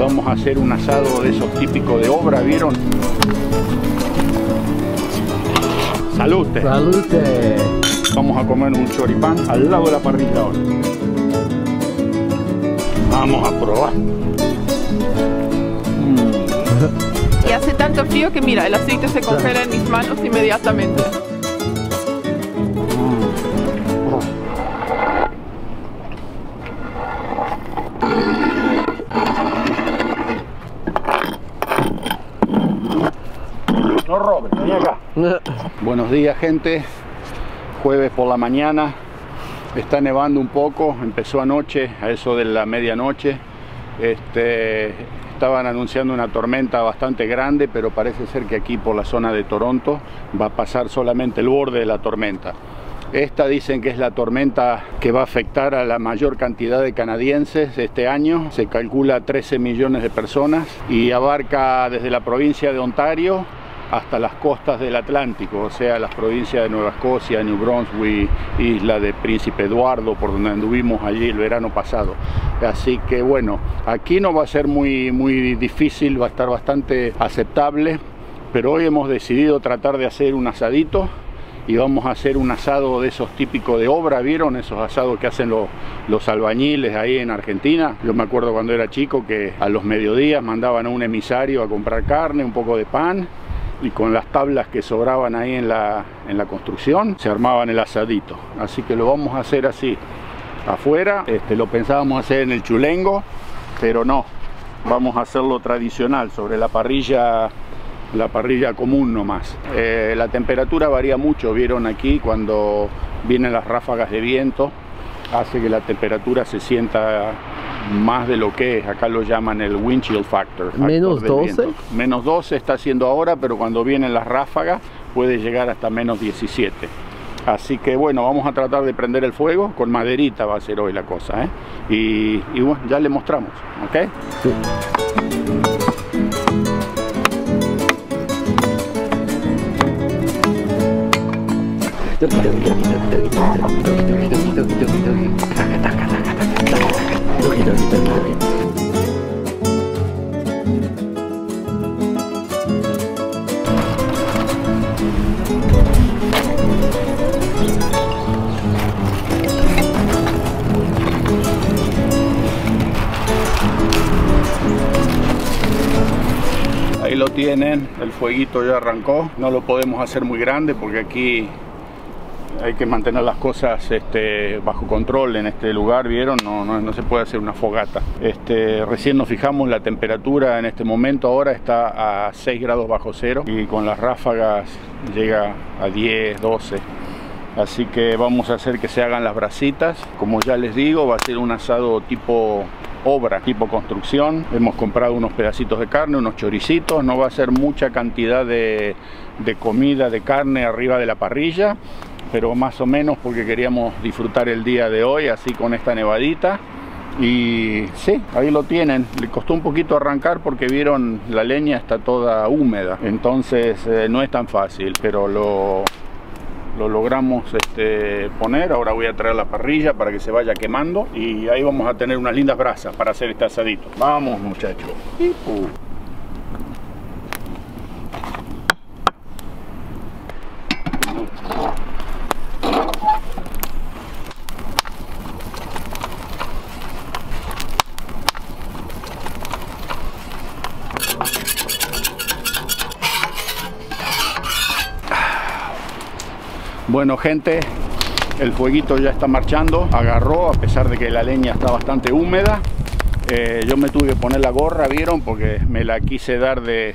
vamos a hacer un asado de esos típicos de obra, ¿vieron? ¡Salute! ¡Salute! Vamos a comer un choripán al lado de la parrilla ahora. Vamos a probar. Y hace tanto frío que mira, el aceite se congela en mis manos inmediatamente. No robes, vení acá. Buenos días, gente. Jueves por la mañana. Está nevando un poco. Empezó anoche, a eso de la medianoche. Estaban anunciando una tormenta bastante grande, pero parece ser que aquí por la zona de Toronto va a pasar solamente el borde de la tormenta. Esta dicen que es la tormenta que va a afectar a la mayor cantidad de canadienses este año. Se calcula 13 millones de personas y abarca desde la provincia de Ontario hasta las costas del Atlántico, o sea, las provincias de Nueva Escocia, New Brunswick, isla de Príncipe Eduardo, por donde anduvimos allí el verano pasado. Así que bueno, aquí no va a ser muy difícil, va a estar bastante aceptable, pero hoy hemos decidido tratar de hacer un asadito y vamos a hacer un asado de esos típicos de obra, ¿vieron? Esos asados que hacen los albañiles ahí en Argentina. Yo me acuerdo cuando era chico que a los mediodías mandaban a un emisario a comprar carne, un poco de pan, y con las tablas que sobraban ahí en la construcción se armaban el asadito. Así que lo vamos a hacer así afuera. Lo pensábamos hacer en el chulengo, pero no, vamos a hacerlo tradicional sobre la parrilla común nomás. La temperatura varía mucho, vieron aquí cuando vienen las ráfagas de viento, hace que la temperatura se sienta más de lo que es. Acá lo llaman el wind chill factor. ¿Menos 12? Menos 12 está haciendo ahora, pero cuando vienen las ráfagas puede llegar hasta menos 17. Así que bueno, vamos a tratar de prender el fuego. Con maderita va a ser hoy la cosa, ¿eh? Y bueno, ya le mostramos, ¿ok? Sí. Ahí lo tienen, el fueguito ya arrancó. No lo podemos hacer muy grande porque aquí hay que mantener las cosas bajo control en este lugar, ¿vieron? No se puede hacer una fogata. Recién nos fijamos, la temperatura en este momento ahora está a 6 grados bajo cero y con las ráfagas llega a 10, 12. Así que vamos a hacer que se hagan las brasitas. Como ya les digo, va a ser un asado tipo obra, tipo construcción. Hemos comprado unos pedacitos de carne, unos choricitos. No va a ser mucha cantidad de comida, de carne arriba de la parrilla, pero más o menos porque queríamos disfrutar el día de hoy así con esta nevadita. Y sí, ahí lo tienen. Le costó un poquito arrancar porque vieron la leña está toda húmeda, entonces no es tan fácil, pero lo logramos poner. Ahora voy a traer la parrilla para que se vaya quemando y ahí vamos a tener unas lindas brasas para hacer este asadito. Vamos, muchachos. Bueno, gente, el fueguito ya está marchando, agarró a pesar de que la leña está bastante húmeda. Yo me tuve que poner la gorra, vieron, porque me la quise dar de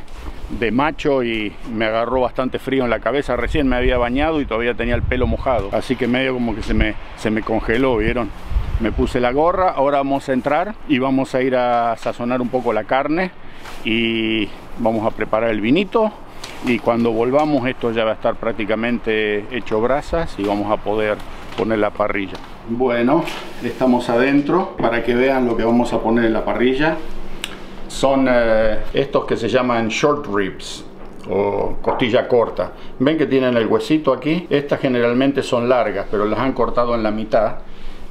macho y me agarró bastante frío en la cabeza. Recién me había bañado y todavía tenía el pelo mojado, así que medio como que se me congeló, vieron. Me puse la gorra. Ahora vamos a entrar y vamos a ir a sazonar un poco la carne y vamos a preparar el vinito. Y cuando volvamos esto ya va a estar prácticamente hecho brasas y vamos a poder poner la parrilla. Bueno, estamos adentro para que vean lo que vamos a poner en la parrilla. Son estos que se llaman short ribs o costilla corta. Ven que tienen el huesito aquí. Estas generalmente son largas, pero las han cortado en la mitad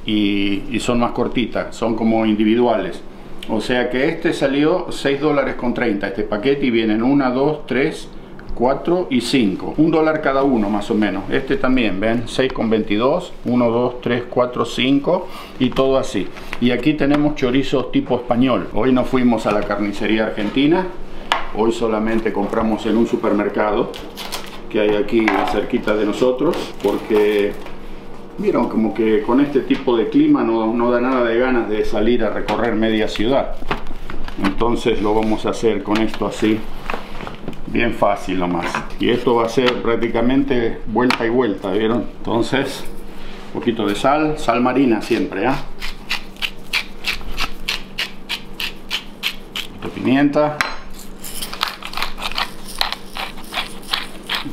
y son más cortitas, son como individuales. O sea que este salió $6.30 este paquete, y vienen 1, 2, 3, 4 y 5, $1 cada uno más o menos. Este también, ven, 6,22, 1, 2, 3, 4, 5 y todo así. Y aquí tenemos chorizos tipo español. Hoy no fuimos a la carnicería argentina, hoy solamente compramos en un supermercado que hay aquí cerquita de nosotros, porque vieron como que con este tipo de clima no da nada de ganas de salir a recorrer media ciudad. Entonces lo vamos a hacer con esto así, bien fácil nomás. Y esto va a ser prácticamente vuelta y vuelta, ¿vieron? Entonces, un poquito de sal, sal marina siempre, ¿ah? Un poquito de pimienta.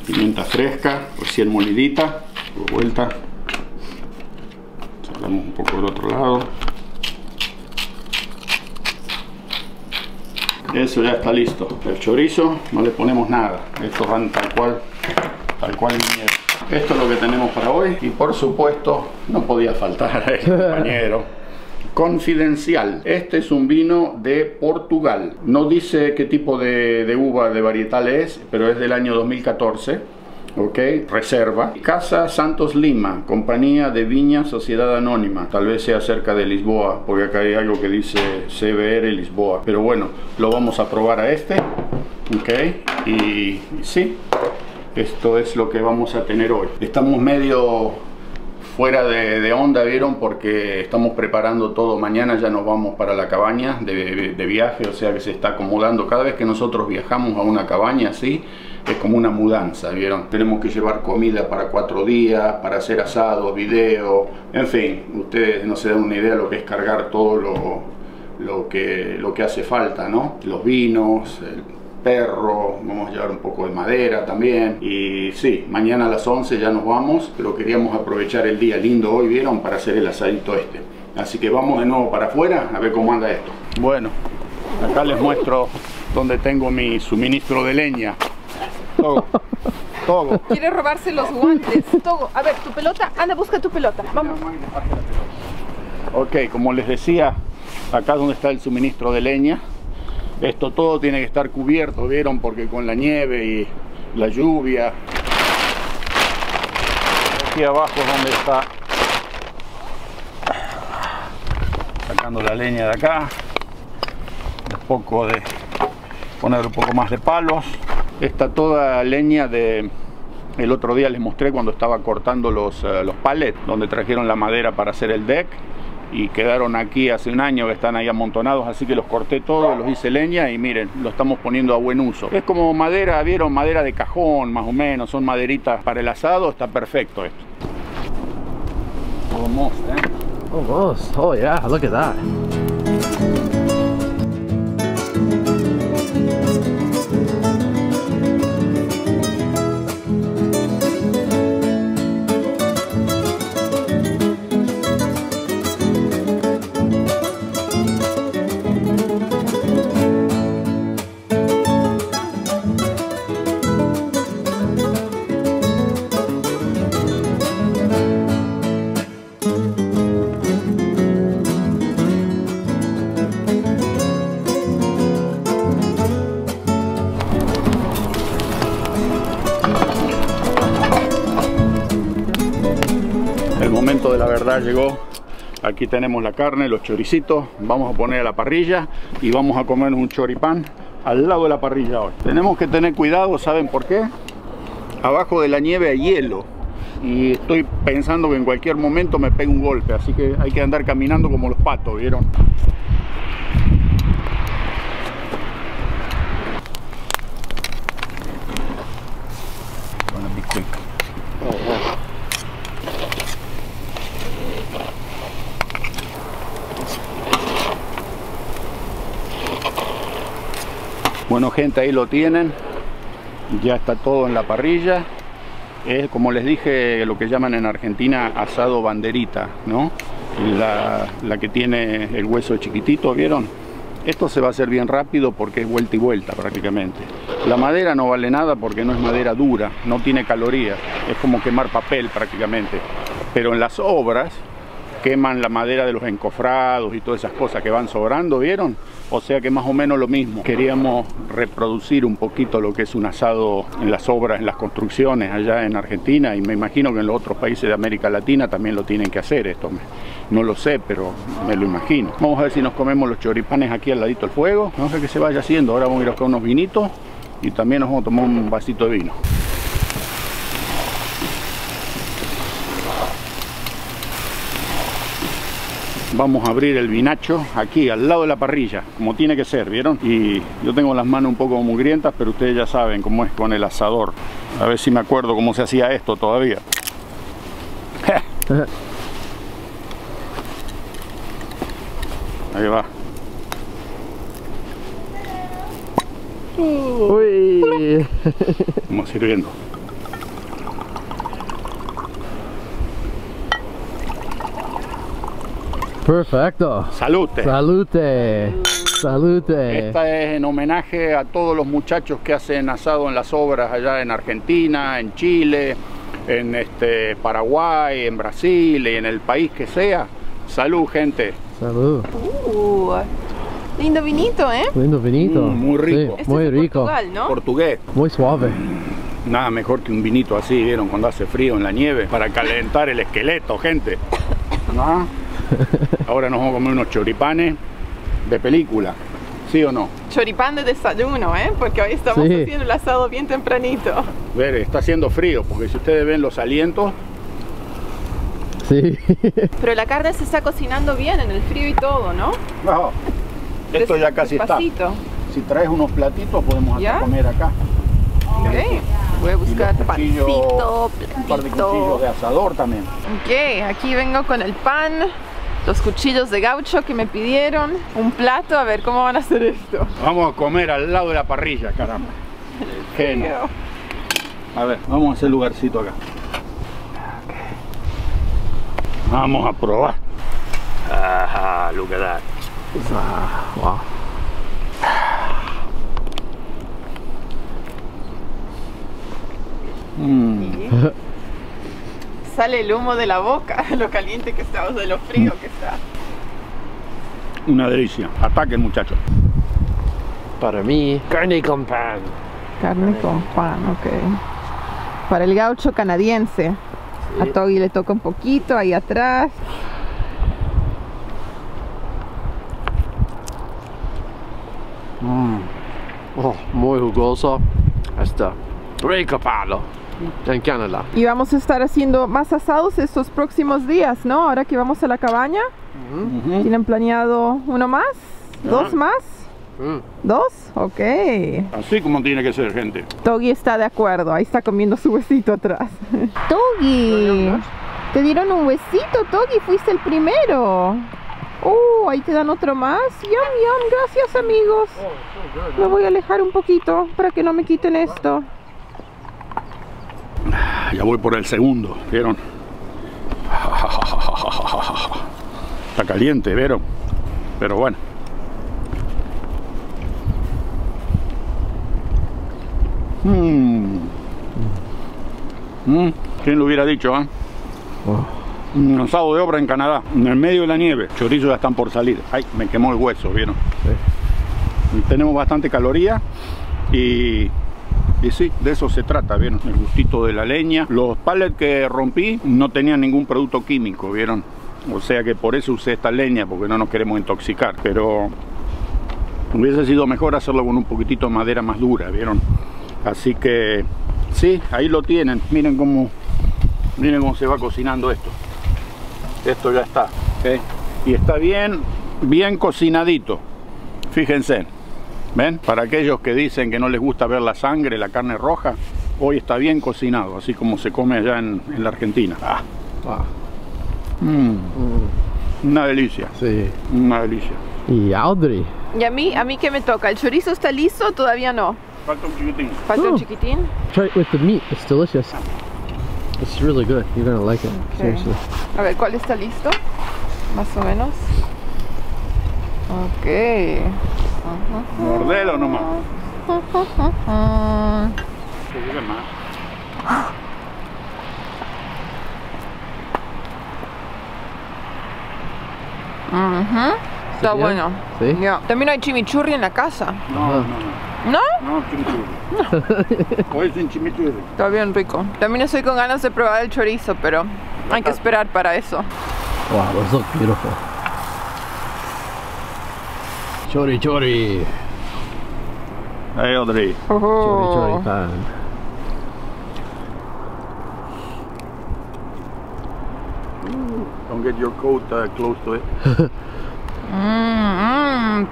Pimienta fresca, recién molidita, por vuelta. Sacamos un poco del otro lado. Eso ya está listo. El chorizo no le ponemos nada. Estos van tal cual vinieron. Esto es lo que tenemos para hoy. Y por supuesto, no podía faltar el compañero. Confidencial. Este es un vino de Portugal. No dice qué tipo de uva de varietal es, pero es del año 2014. Ok, reserva. Casa Santos Lima, compañía de viña, sociedad anónima. Tal vez sea cerca de Lisboa, porque acá hay algo que dice CBR Lisboa. Pero bueno, lo vamos a probar a este. Ok, y sí, esto es lo que vamos a tener hoy. Estamos medio fuera de onda, vieron, porque estamos preparando todo. Mañana ya nos vamos para la cabaña de viaje, o sea que se está acomodando. Cada vez que nosotros viajamos a una cabaña así, es como una mudanza, vieron. Tenemos que llevar comida para 4 días, para hacer asados, video, en fin, ustedes no se dan una idea de lo que es cargar todo lo que hace falta, ¿no? Los vinos, el perro, vamos a llevar un poco de madera también. Y sí, mañana a las 11 ya nos vamos, pero queríamos aprovechar el día lindo hoy, vieron, para hacer el asadito este. Así que vamos de nuevo para afuera a ver cómo anda esto. Bueno, acá les muestro donde tengo mi suministro de leña. Togo. Quiere robarse los guantes. Togo, a ver, tu pelota, anda, busca tu pelota. Vamos. Ok, como les decía, acá es donde está el suministro de leña. Esto todo tiene que estar cubierto, ¿vieron? Porque con la nieve y la lluvia. Aquí abajo es donde está sacando la leña de acá. Un poco de poner un poco más de palos. Está toda leña de... El otro día les mostré cuando estaba cortando los pallets, donde trajeron la madera para hacer el deck. Y quedaron aquí hace un año que están ahí amontonados, así que los corté todos, los hice leña y miren, lo estamos poniendo a buen uso. Es como madera, vieron, madera de cajón más o menos, son maderitas para el asado, está perfecto esto. Almost, Almost, oh yeah, look at that. El momento de la verdad llegó. Aquí tenemos la carne, los choricitos. Vamos a poner a la parrilla y vamos a comer un choripán al lado de la parrilla hoy. Tenemos que tener cuidado, ¿saben por qué? Abajo de la nieve hay hielo y estoy pensando que en cualquier momento me pegue un golpe, así que hay que andar caminando como los patos, ¿vieron? Gonna be quick. Bueno, gente, ahí lo tienen. Ya está todo en la parrilla. Es, como les dije, lo que llaman en Argentina asado banderita, ¿no? La que tiene el hueso chiquitito, ¿vieron? Esto se va a hacer bien rápido porque es vuelta y vuelta prácticamente. La madera no vale nada porque no es madera dura, no tiene calorías. Es como quemar papel prácticamente. Pero en las obras queman la madera de los encofrados y todas esas cosas que van sobrando, ¿vieron? O sea que más o menos lo mismo. Queríamos reproducir un poquito lo que es un asado en las obras, en las construcciones allá en Argentina, y me imagino que en los otros países de América Latina también lo tienen que hacer esto. No lo sé, pero me lo imagino. Vamos a ver si nos comemos los choripanes aquí al ladito del fuego. Vamos a ver qué se vaya haciendo. Ahora vamos a ir a buscar unos vinitos y también nos vamos a tomar un vasito de vino. Vamos a abrir el vinacho aquí al lado de la parrilla, como tiene que ser, ¿vieron? Y yo tengo las manos un poco mugrientas, pero ustedes ya saben cómo es con el asador. A ver si me acuerdo cómo se hacía esto todavía. Ahí va. Uy. Vamos sirviendo. Perfecto. ¡Salute! Salute. Salute. Esta es en homenaje a todos los muchachos que hacen asado en las obras allá en Argentina, en Chile, en Paraguay, en Brasil y en el país que sea. Salud, gente. Salud. Lindo vinito, ¿eh? Lindo vinito. Muy rico. Sí, Este muy es de rico. Portugal, ¿no? Portugués. Muy suave. Nada mejor que un vinito así, ¿vieron? Cuando hace frío en la nieve, para calentar el esqueleto, gente. ¿No? Ahora nos vamos a comer unos choripanes de película, ¿sí o no? Choripán de desayuno, ¿eh? Porque hoy estamos Sí. haciendo el asado bien tempranito. Ver, está haciendo frío, porque si ustedes ven los alientos, Sí. Pero la carne se está cocinando bien en el frío y todo, ¿no? no, esto ya casi está. Despacito. Si traes unos platitos podemos hasta ¿Ya? comer acá. Ok. Voy a Y buscar los cuchillos, pancito, un par de platito. cuchillos de asador también. Ok, aquí vengo con el pan, los cuchillos de gaucho que me pidieron, un plato, a ver cómo van a hacer esto. Vamos a comer al lado de la parrilla, caramba. Genio. A ver, vamos a hacer lugarcito acá. Vamos a probar. Ajá, look at that. Wow. Sale el humo de la boca, lo caliente que está, o de lo frío que está. Una delicia. Ataquen, muchachos. Para mí, carne con pan. Carne con pan, ok. Para el gaucho canadiense. A Togi le toca un poquito ahí atrás. Oh, muy jugoso. Está rico palo. En Canadá. Y vamos a estar haciendo más asados estos próximos días, ¿no? Ahora que vamos a la cabaña. ¿Tienen planeado uno más? ¿Dos más? ¿Dos? Ok. Así como tiene que ser, gente. Togi está de acuerdo. Ahí está comiendo su huesito atrás. Togi, te dieron un huesito, Togi. Fuiste el primero. Ahí te dan otro más. Yum, yum. Gracias, amigos. Me voy a alejar un poquito para que no me quiten esto. Ya voy por el segundo, ¿vieron? Está caliente, ¿vieron? Pero bueno. ¿Quién lo hubiera dicho, ah? Un asado de obra en Canadá, en el medio de la nieve. Chorizos ya están por salir. Ay, me quemó el hueso, ¿vieron? Sí. Tenemos bastante caloría y sí, de eso se trata, ¿vieron? El gustito de la leña. Los pallets que rompí no tenían ningún producto químico, ¿vieron? O sea que por eso usé esta leña, porque no nos queremos intoxicar. Pero hubiese sido mejor hacerlo con un poquitito de madera más dura, ¿vieron? Así que sí, ahí lo tienen. Miren cómo se va cocinando esto. Esto ya está, ¿ok? Y está bien cocinadito. Fíjense. ¿Ven? Para aquellos que dicen que no les gusta ver la sangre, la carne roja, hoy está bien cocinado, así como se come allá en la Argentina. Una delicia. Sí. Una delicia. Y Audrey. ¿Y a mí qué me toca? ¿El chorizo está listo? ¿Todavía no? Falta un chiquitín. ¿Falta un chiquitín? Try it with the meat. It's delicious. It's really good. You're gonna like it. Seriously. A ver, ¿cuál está listo? Más o menos. Ok. Mordelo nomás. Un poquito más. Está bien? bueno. Sí. Ya. También hay chimichurri en la casa. No, ¿No? no, chimichurri. Hoy sin chimichurri. Está bien rico. También estoy con ganas de probar el chorizo, pero hay que esperar para eso. Wow, those look beautiful. Chori chori. Hey, Audrey. Chori chori pan. Don't get your coat close to it.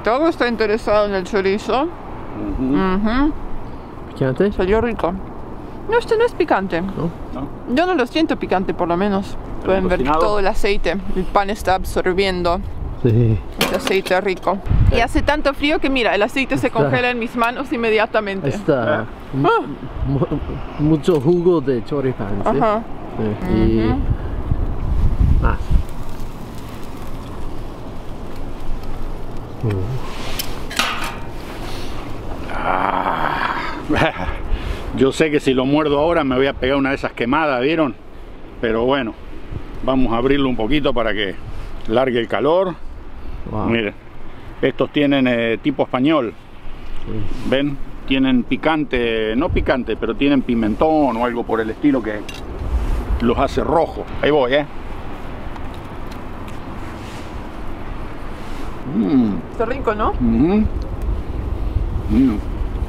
Todo está interesado en el chorizo. Picante? Salió rico. No, este no es picante. No. ¿No? Yo no lo siento picante, por lo menos. Pueden ver cocinado? todo el aceite. El pan está absorbiendo Sí. el aceite rico. Y hace tanto frío que mira, el aceite se congela en mis manos inmediatamente. Ahí está. Mucho jugo de choripán, ¿sí? Ajá. Sí. Y más. Yo sé que si lo muerdo ahora me voy a pegar una de esas quemadas, ¿vieron? Pero bueno, vamos a abrirlo un poquito para que largue el calor. Wow. Miren, estos tienen tipo español. Sí. ¿Ven? Tienen picante, no picante, pero tienen pimentón o algo por el estilo que los hace rojos. Ahí voy, Está rico, ¿no?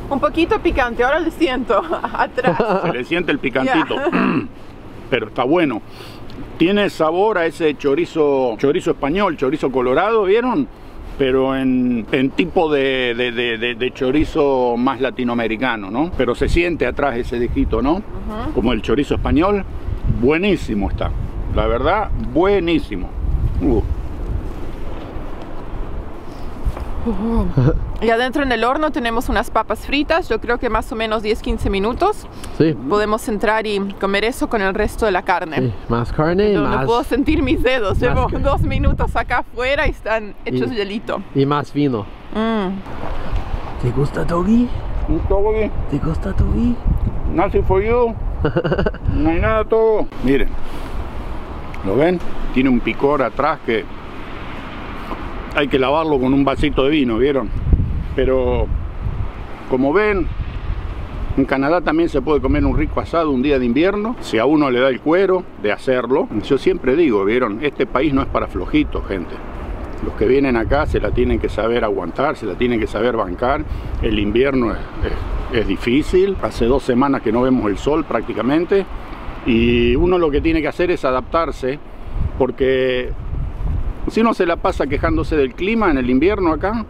Un poquito picante, ahora le siento atrás. Se le siente el picantito, pero está bueno. Tiene sabor a ese chorizo español, chorizo colorado, ¿vieron? Pero en tipo de chorizo más latinoamericano, ¿no? Pero se siente atrás ese dejito, ¿no? Como el chorizo español. Buenísimo está, la verdad, buenísimo. Y adentro en el horno tenemos unas papas fritas, yo creo que más o menos 10-15 minutos. Sí. Podemos entrar y comer eso con el resto de la carne. Sí. Más carne, No, más... no puedo sentir mis dedos, llevo más- 2 minutos acá afuera y están hechos hielito. Y más vino. ¿Te gusta, Togi? ¿Te gusta, Togi? Nothing for you. No hay nada, todo. Miren, ¿lo ven? Tiene un picor atrás que hay que lavarlo con un vasito de vino, ¿vieron? Pero como ven, en Canadá también se puede comer un rico asado un día de invierno, si a uno le da el cuero de hacerlo. Yo siempre digo, ¿vieron? Este país no es para flojitos, gente. Los que vienen acá se la tienen que saber aguantar, se la tienen que saber bancar. El invierno es difícil. Hace 2 semanas que no vemos el sol prácticamente. Y uno lo que tiene que hacer es adaptarse, porque si uno se la pasa quejándose del clima en el invierno acá,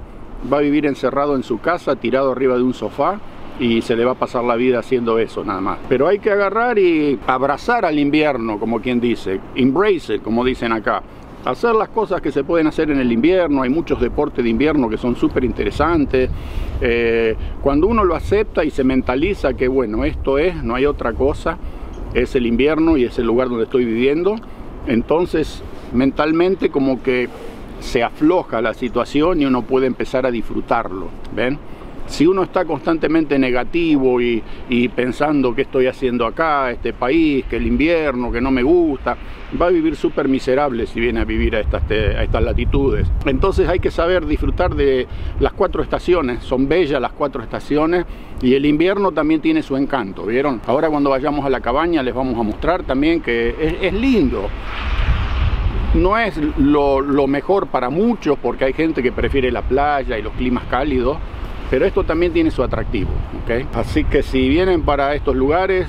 va a vivir encerrado en su casa, tirado arriba de un sofá, y se le va a pasar la vida haciendo eso nada más. Pero hay que agarrar y abrazar al invierno, como quien dice, embrace it, como dicen acá. Hacer las cosas que se pueden hacer en el invierno. Hay muchos deportes de invierno que son súper interesantes. Cuando uno lo acepta y se mentaliza que bueno, esto es, no hay otra cosa, es el invierno y es el lugar donde estoy viviendo, entonces mentalmente como que se afloja la situación y uno puede empezar a disfrutarlo, ¿ven? Si uno está constantemente negativo y pensando qué estoy haciendo acá, este país, que el invierno, que no me gusta, va a vivir súper miserable si viene a vivir a estas latitudes. Entonces hay que saber disfrutar de las 4 estaciones, son bellas las 4 estaciones, y el invierno también tiene su encanto, ¿vieron? Ahora cuando vayamos a la cabaña les vamos a mostrar también que es lindo. No es lo mejor para muchos, porque hay gente que prefiere la playa y los climas cálidos, pero esto también tiene su atractivo, ¿ok? Así que si vienen para estos lugares,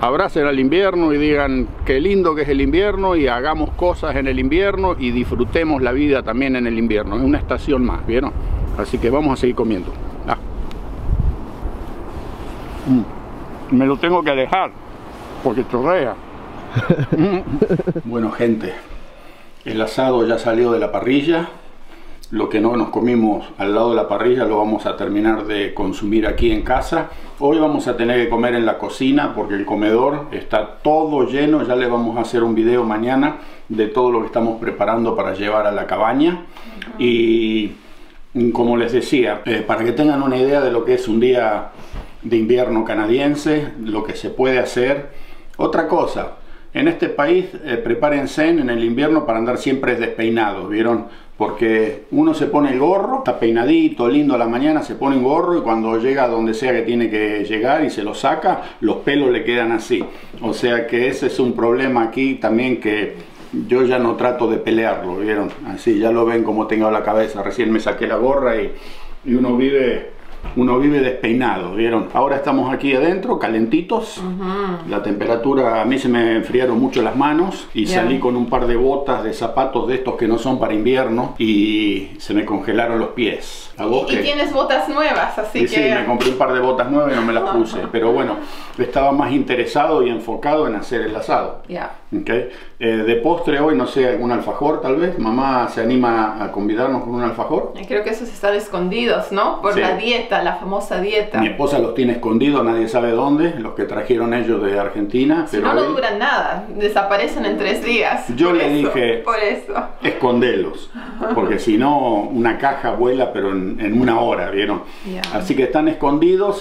abracen al invierno y digan qué lindo que es el invierno, y hagamos cosas en el invierno y disfrutemos la vida también en el invierno. Es una estación más, ¿vieron? Así que vamos a seguir comiendo. Me lo tengo que alejar porque chorrea. Bueno, gente, el asado ya salió de la parrilla. Lo que no nos comimos al lado de la parrilla lo vamos a terminar de consumir aquí en casa. Hoy vamos a tener que comer en la cocina porque el comedor está todo lleno. Ya le vamos a hacer un video mañana de todo lo que estamos preparando para llevar a la cabaña. Y como les decía, para que tengan una idea de lo que es un día de invierno canadiense, lo que se puede hacer. Otra cosa, En este país prepárense en el invierno para andar siempre despeinados, ¿vieron? Porque uno se pone el gorro, está peinadito, lindo a la mañana, se pone un gorro y cuando llega a donde sea que tiene que llegar y se lo saca, los pelos le quedan así. O sea que ese es un problema aquí también que yo ya no trato de pelearlo, ¿vieron? Así, ya lo ven como tengo la cabeza. Recién me saqué la gorra y uno vive despeinado, ¿vieron? Ahora estamos aquí adentro, calentitos. La temperatura, a mí se me enfriaron mucho las manos y salí con un par de botas de zapatos de estos que no son para invierno y se me congelaron los pies. ¿A vos y tienes botas nuevas, así que... Sí, me compré un par de botas nuevas y no me las puse. Pero bueno, estaba más interesado y enfocado en hacer el asado. ¿Okay? De postre hoy, no sé, un alfajor tal vez. Mamá se anima a convidarnos con un alfajor. Creo que esos están escondidos, ¿no? Por la dieta, la famosa dieta. Mi esposa los tiene escondidos, nadie sabe dónde, los que trajeron ellos de Argentina. Si no, no duran nada, desaparecen en 3 días. Yo le dije, escondelos, porque si no, una caja vuela, pero en una hora, ¿vieron? Así que están escondidos,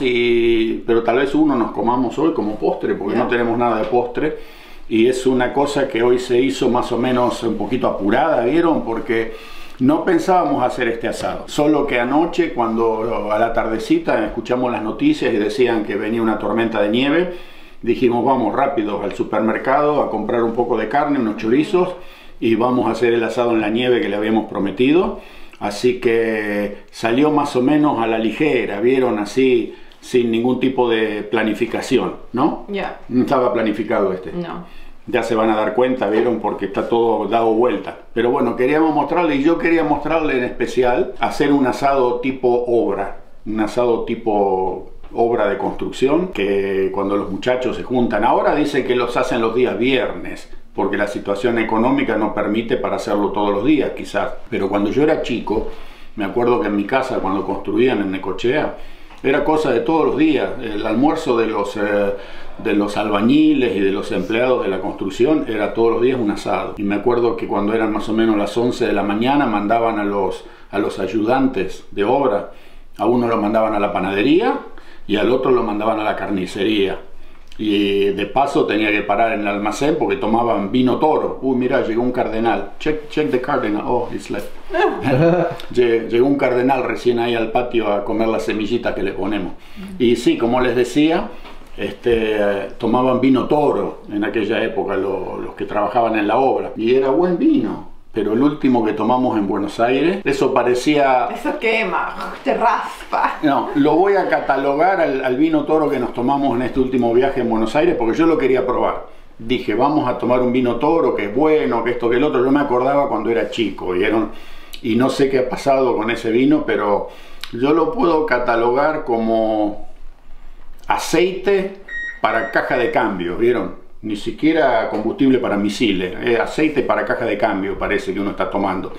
pero tal vez uno nos comamos hoy como postre, porque no tenemos nada de postre. Y es una cosa que hoy se hizo más o menos un poquito apurada, ¿vieron? Porque no pensábamos hacer este asado. Solo que anoche, cuando a la tardecita escuchamos las noticias y decían que venía una tormenta de nieve, dijimos vamos rápido al supermercado a comprar un poco de carne, unos chorizos, y vamos a hacer el asado en la nieve que le habíamos prometido. Así que salió más o menos a la ligera, ¿vieron? Así, sin ningún tipo de planificación, ¿no? No estaba planificado este. No. Ya se van a dar cuenta, ¿vieron? Porque está todo dado vuelta. Pero bueno, queríamos mostrarle, y yo quería mostrarle en especial, hacer un asado tipo obra. Un asado tipo obra de construcción, que cuando los muchachos se juntan, ahora dicen que los hacen los días viernes, porque la situación económica no permite para hacerlo todos los días, quizás. Pero cuando yo era chico, me acuerdo que en mi casa, cuando construían en Necochea, era cosa de todos los días. El almuerzo de los albañiles y de los empleados de la construcción era todos los días un asado. Y me acuerdo que cuando eran más o menos las 11 de la mañana mandaban a los ayudantes de obra. A uno lo mandaban a la panadería y al otro lo mandaban a la carnicería. Y de paso tenía que parar en el almacén porque tomaban vino Toro. Uy, mira, llegó un cardenal. Check the cardinal. Oh, it's left. Llegó un cardenal recién ahí al patio a comer las semillitas que le ponemos. Y sí, como les decía, tomaban vino Toro en aquella época los que trabajaban en la obra. Y era buen vino. Pero el último que tomamos en Buenos Aires, eso parecía... Eso quema, te raspa. No, lo voy a catalogar al vino Toro que nos tomamos en este último viaje en Buenos Aires, porque yo lo quería probar. Dije, vamos a tomar un vino Toro que es bueno, que esto, que el otro. Yo me acordaba cuando era chico, ¿vieron? Y no sé qué ha pasado con ese vino, pero yo lo puedo catalogar como aceite para caja de cambio, ¿vieron? Ni siquiera combustible para misiles, aceite para caja de cambio parece que uno está tomando.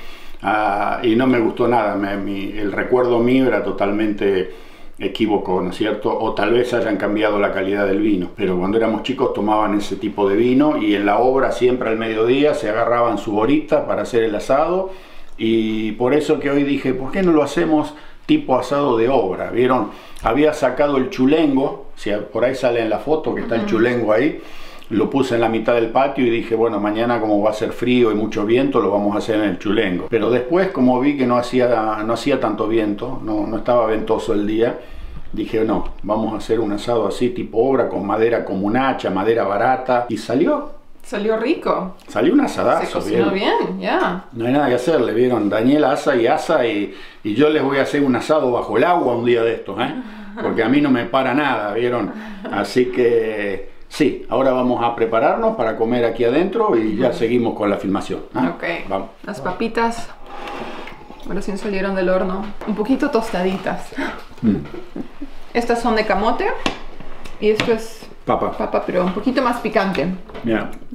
Y no me gustó nada, el recuerdo mío era totalmente equívoco, ¿no es cierto? O tal vez hayan cambiado la calidad del vino, pero cuando éramos chicos tomaban ese tipo de vino y en la obra siempre al mediodía se agarraban su horita para hacer el asado, y por eso que hoy dije, ¿por qué no lo hacemos tipo asado de obra? ¿Vieron? Había sacado el chulengo, si por ahí sale en la foto que está el chulengo ahí. Lo puse en la mitad del patio y dije, bueno, mañana como va a ser frío y mucho viento, lo vamos a hacer en el chulengo. Pero después, como vi que no hacía tanto viento, no estaba ventoso el día, dije, no, vamos a hacer un asado así tipo obra, con madera como un hacha, madera barata. Y salió. Salió rico. Salió un asadazo. Se cocinó bien, ya. No hay nada que hacerle, ¿vieron? Daniel asa y yo les voy a hacer un asado bajo el agua un día de estos, ¿eh? Porque a mí no me para nada, ¿vieron? Así que... sí, ahora vamos a prepararnos para comer aquí adentro y ya seguimos con la filmación. Ok, vamos. Las papitas recién salieron del horno, un poquito tostaditas. Estas son de camote y esto es papa, pero un poquito más picante.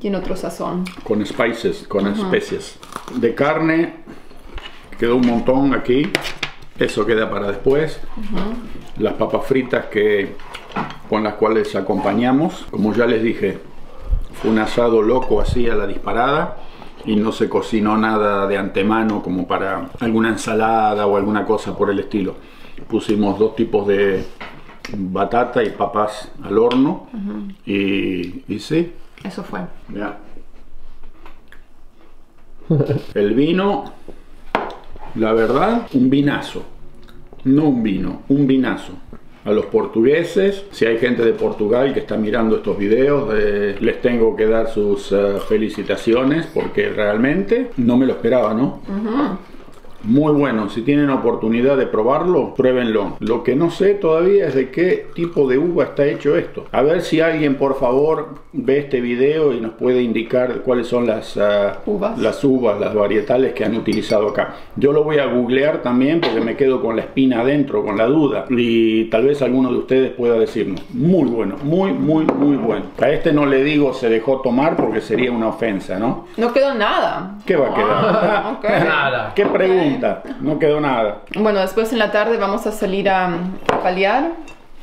Y en otro sazón. Con spices, con especies. De carne quedó un montón aquí, eso queda para después. Las papas fritas con las cuales acompañamos, como ya les dije, fue un asado loco así a la disparada y no se cocinó nada de antemano como para alguna ensalada o alguna cosa por el estilo. Pusimos 2 tipos de batata y papas al horno y sí, Eso fue. Ya. El vino, la verdad, un vinazo. No un vino, un vinazo. A los portugueses, si hay gente de Portugal que está mirando estos videos, les tengo que dar sus felicitaciones porque realmente no me lo esperaba, ¿no? Muy bueno, si tienen oportunidad de probarlo, pruébenlo. Lo que no sé todavía es de qué tipo de uva está hecho esto. A ver si alguien por favor ve este video y nos puede indicar cuáles son las uvas, las varietales que han utilizado acá. Yo lo voy a googlear también porque me quedo con la espina adentro, con la duda. Y tal vez alguno de ustedes pueda decirnos. Muy bueno, muy bueno. A este no le digo se dejó tomar porque sería una ofensa, ¿no? No quedó nada. ¿Qué va a quedar? Okay. Nada. ¿Qué pregunta? No quedó nada. Bueno, después en la tarde vamos a salir a paliar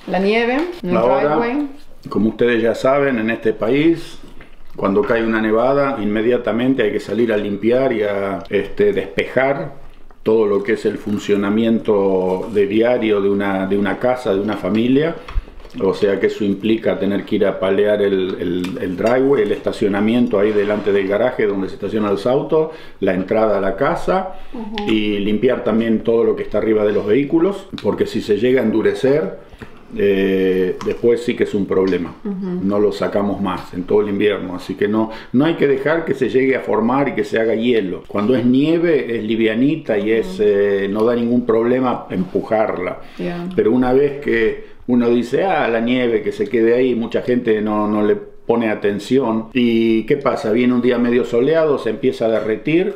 la nieve en el driveway. Como ustedes ya saben, en este país, cuando cae una nevada, inmediatamente hay que salir a limpiar y a despejar todo lo que es el funcionamiento de diario de una casa, de una familia. O sea que eso implica tener que ir a palear el driveway, el estacionamiento ahí delante del garaje donde se estacionan los autos, la entrada a la casa y limpiar también todo lo que está arriba de los vehículos, porque si se llega a endurecer, después sí que es un problema. No lo sacamos más en todo el invierno, así que no hay que dejar que se llegue a formar y que se haga hielo. Cuando es nieve es livianita y no da ningún problema empujarla. Pero una vez que uno dice, la nieve que se quede ahí, mucha gente no le pone atención. ¿Y qué pasa? Viene un día medio soleado, se empieza a derretir,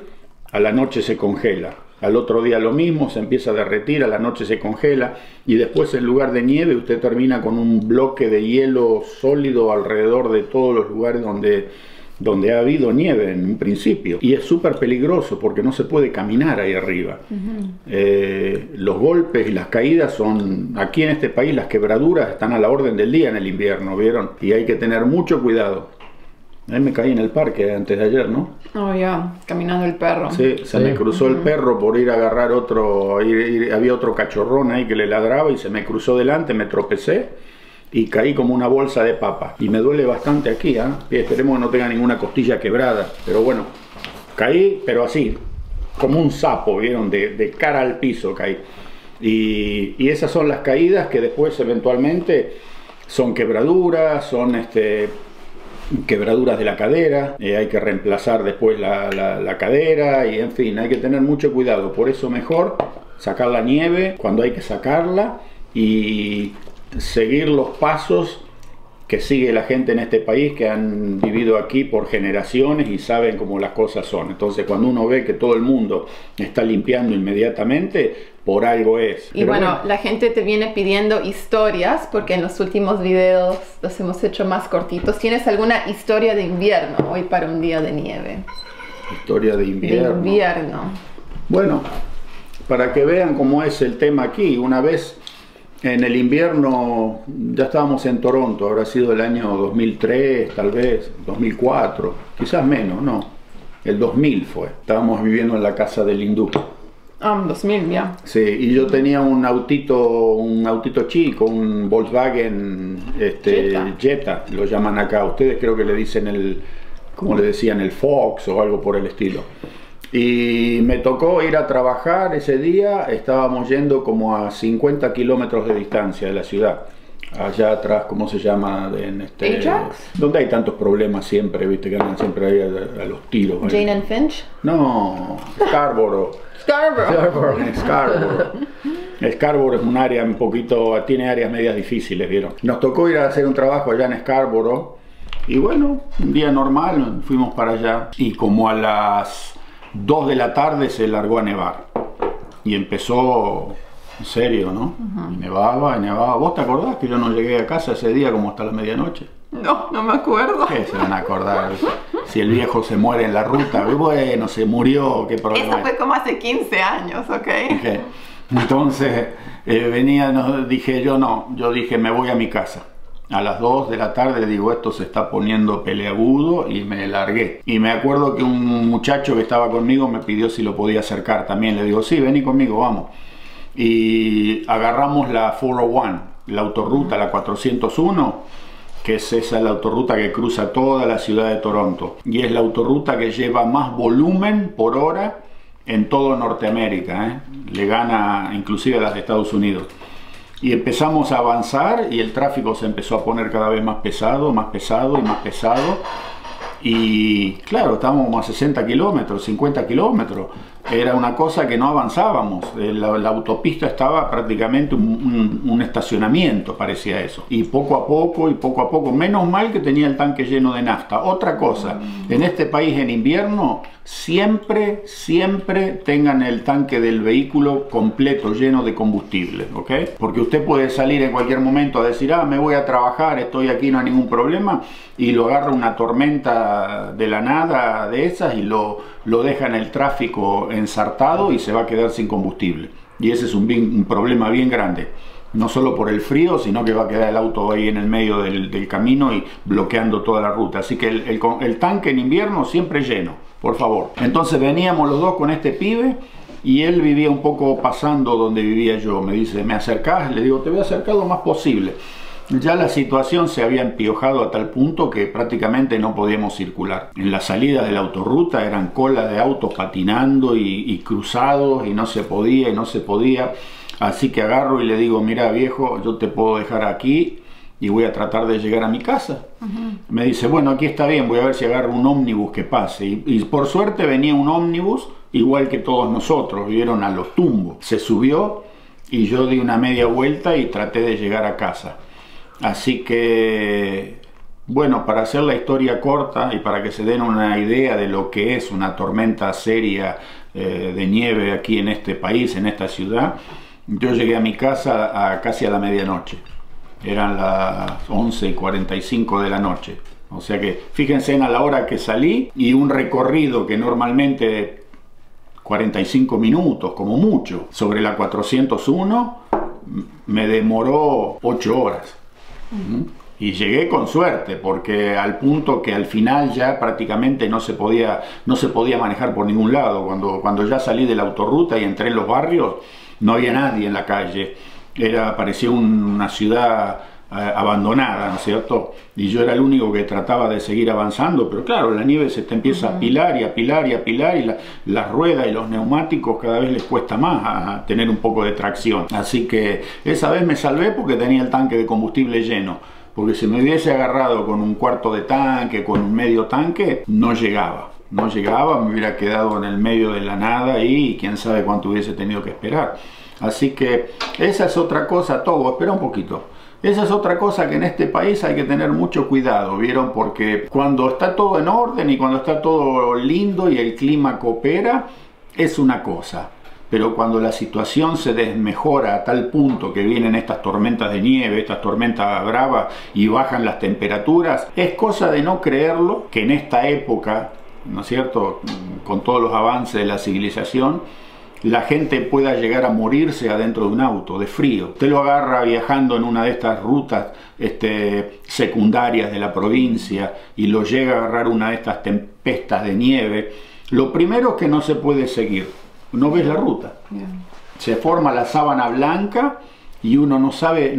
a la noche se congela. Al otro día lo mismo, se empieza a derretir, a la noche se congela. Y después en lugar de nieve usted termina con un bloque de hielo sólido alrededor de todos los lugares donde ha habido nieve en un principio. Y es súper peligroso porque no se puede caminar ahí arriba. Los golpes y las caídas son, aquí en este país las quebraduras están a la orden del día en el invierno, ¿vieron? Y hay que tener mucho cuidado. Ahí me caí en el parque antes de ayer, ¿no? Oh, ya, caminando el perro. Sí, se me cruzó el perro por ir a agarrar otro, había otro cachorrón ahí que le ladraba y se me cruzó delante, me tropecé y caí como una bolsa de papa. Y me duele bastante aquí, ¿eh? Y esperemos que no tenga ninguna costilla quebrada. Pero bueno, caí, pero así, como un sapo, ¿vieron? De cara al piso caí. Y esas son las caídas que después eventualmente son quebraduras, son quebraduras de la cadera. Hay que reemplazar después la cadera y en fin, hay que tener mucho cuidado. Por eso mejor sacar la nieve cuando hay que sacarla y seguir los pasos que sigue la gente en este país que han vivido aquí por generaciones y saben cómo las cosas son. Entonces cuando uno ve que todo el mundo está limpiando inmediatamente, por algo es. Y bueno, la gente te viene pidiendo historias porque en los últimos videos los hemos hecho más cortitos. ¿Tienes alguna historia de invierno hoy para un día de nieve? Historia de invierno. De invierno. Bueno, para que vean cómo es el tema aquí, una vez en el invierno, ya estábamos en Toronto, habrá sido el año 2003, tal vez, 2004, quizás menos, no, el 2000 fue. Estábamos viviendo en la casa del hindú. 2000, ya. Sí, y yo tenía un autito chico, un Volkswagen Jetta, lo llaman acá. Ustedes creo que le dicen ¿cómo le decían? El Fox o algo por el estilo. Y me tocó ir a trabajar ese día, estábamos yendo como a 50 kilómetros de distancia de la ciudad. Allá atrás, ¿cómo se llama? ¿Ajax? Donde hay tantos problemas siempre, viste, que andan siempre ahí a los tiros. ¿Jane and Finch? No, Scarborough. Scarborough es un área un poquito, tiene áreas medias difíciles, ¿vieron? Nos tocó ir a hacer un trabajo allá en Scarborough. Y bueno, un día normal, fuimos para allá. Y como a las 2 de la tarde se largó a nevar y empezó en serio, ¿no? Y nevaba y nevaba. ¿Vos te acordás que yo no llegué a casa ese día como hasta la medianoche? No, no me acuerdo. ¿Qué se van a acordar? Si el viejo se muere en la ruta, bueno, se murió, qué problema. Eso fue como hace 15 años, ¿ok? Entonces yo dije me voy a mi casa. A las 2 de la tarde digo, esto se está poniendo peleagudo, y me largué. Y me acuerdo que un muchacho que estaba conmigo me pidió si lo podía acercar también. Le digo, sí, vení conmigo, vamos. Y agarramos la 401, la autorruta, la 401, que esa es la autorruta que cruza toda la ciudad de Toronto. Y es la autorruta que lleva más volumen por hora en todo Norteamérica, le gana inclusive a las de Estados Unidos. Y empezamos a avanzar y el tráfico se empezó a poner cada vez más pesado, más pesado y más pesado. Y claro, estábamos a 60 kilómetros, 50 kilómetros. Era una cosa que no avanzábamos. La autopista estaba prácticamente un estacionamiento, parecía eso. Y poco a poco, menos mal que tenía el tanque lleno de nafta. Otra cosa, en este país en invierno, siempre tengan el tanque del vehículo completo, lleno de combustible, ¿ok? Porque usted puede salir en cualquier momento a decir, me voy a trabajar, estoy aquí, no hay ningún problema, y lo agarra una tormenta de la nada de esas y lo deja en el tráfico ensartado y se va a quedar sin combustible. Y ese es un problema bien grande. No solo por el frío, sino que va a quedar el auto ahí en el medio del camino y bloqueando toda la ruta. Así que el tanque en invierno siempre lleno, por favor. Entonces veníamos los dos con este pibe y él vivía un poco pasando donde vivía yo. Me dice, ¿me acercás? Le digo, te voy a acercar lo más posible. Ya la situación se había empiojado a tal punto que prácticamente no podíamos circular. En la salida de la autorruta eran colas de autos patinando y cruzados y no se podía. Así que agarro y le digo, mira viejo, yo te puedo dejar aquí y voy a tratar de llegar a mi casa. Me dice, bueno, aquí está bien, voy a ver si agarro un ómnibus que pase. Y por suerte venía un ómnibus igual que todos nosotros, vieron a los tumbos. Se subió y yo di una media vuelta y traté de llegar a casa. Así que, bueno, para hacer la historia corta y para que se den una idea de lo que es una tormenta seria de nieve aquí en este país, en esta ciudad, yo llegué a mi casa casi a la medianoche. Eran las 11:45 de la noche. O sea que fíjense en a la hora que salí y un recorrido que normalmente 45 minutos como mucho sobre la 401 me demoró 8 horas. Y llegué con suerte porque al punto que al final ya prácticamente no se podía manejar por ningún lado. Cuando ya salí de la autorruta y entré en los barrios, no había nadie en la calle. Parecía una ciudad abandonada, ¿no es cierto? Y yo era el único que trataba de seguir avanzando, pero claro, la nieve se te empieza a apilar y apilar y apilar y las ruedas y los neumáticos cada vez les cuesta más a tener un poco de tracción. Así que esa vez me salvé porque tenía el tanque de combustible lleno, porque si me hubiese agarrado con un cuarto de tanque, con un medio tanque, no llegaba, me hubiera quedado en el medio de la nada y quién sabe cuánto hubiese tenido que esperar. Así que esa es otra cosa, Togo, espera un poquito. Esa es otra cosa que en este país hay que tener mucho cuidado, ¿vieron? Porque cuando está todo en orden y cuando está todo lindo y el clima coopera, es una cosa. Pero cuando la situación se desmejora a tal punto que vienen estas tormentas de nieve, estas tormentas bravas y bajan las temperaturas, es cosa de no creerlo que en esta época, ¿no es cierto?, con todos los avances de la civilización, la gente pueda llegar a morirse adentro de un auto, de frío. Usted lo agarra viajando en una de estas rutas secundarias de la provincia y lo llega a agarrar una de estas tempestas de nieve. Lo primero es que no se puede seguir. No ves la ruta. Se forma la sábana blanca y uno no sabe,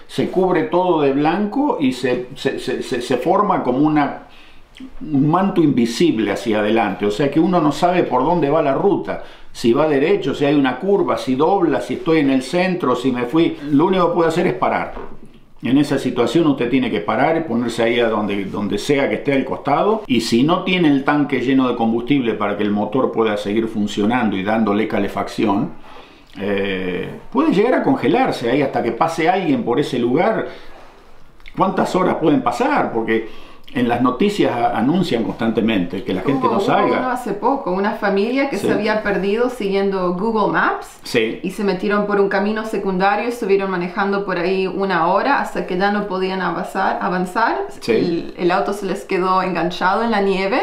se cubre todo de blanco y se forma como un manto invisible hacia adelante. O sea que uno no sabe por dónde va la ruta. Si va derecho, si hay una curva, si dobla, si estoy en el centro, si me fui. Lo único que puede hacer es parar. En esa situación usted tiene que parar y ponerse ahí a donde sea que esté al costado. Y si no tiene el tanque lleno de combustible para que el motor pueda seguir funcionando y dándole calefacción, puede llegar a congelarse ahí hasta que pase alguien por ese lugar. ¿Cuántas horas pueden pasar? Porque en las noticias anuncian constantemente que la gente no salga. Hubo hace poco, una familia que se había perdido siguiendo Google Maps y se metieron por un camino secundario y estuvieron manejando por ahí 1 hora hasta que ya no podían avanzar. El auto se les quedó enganchado en la nieve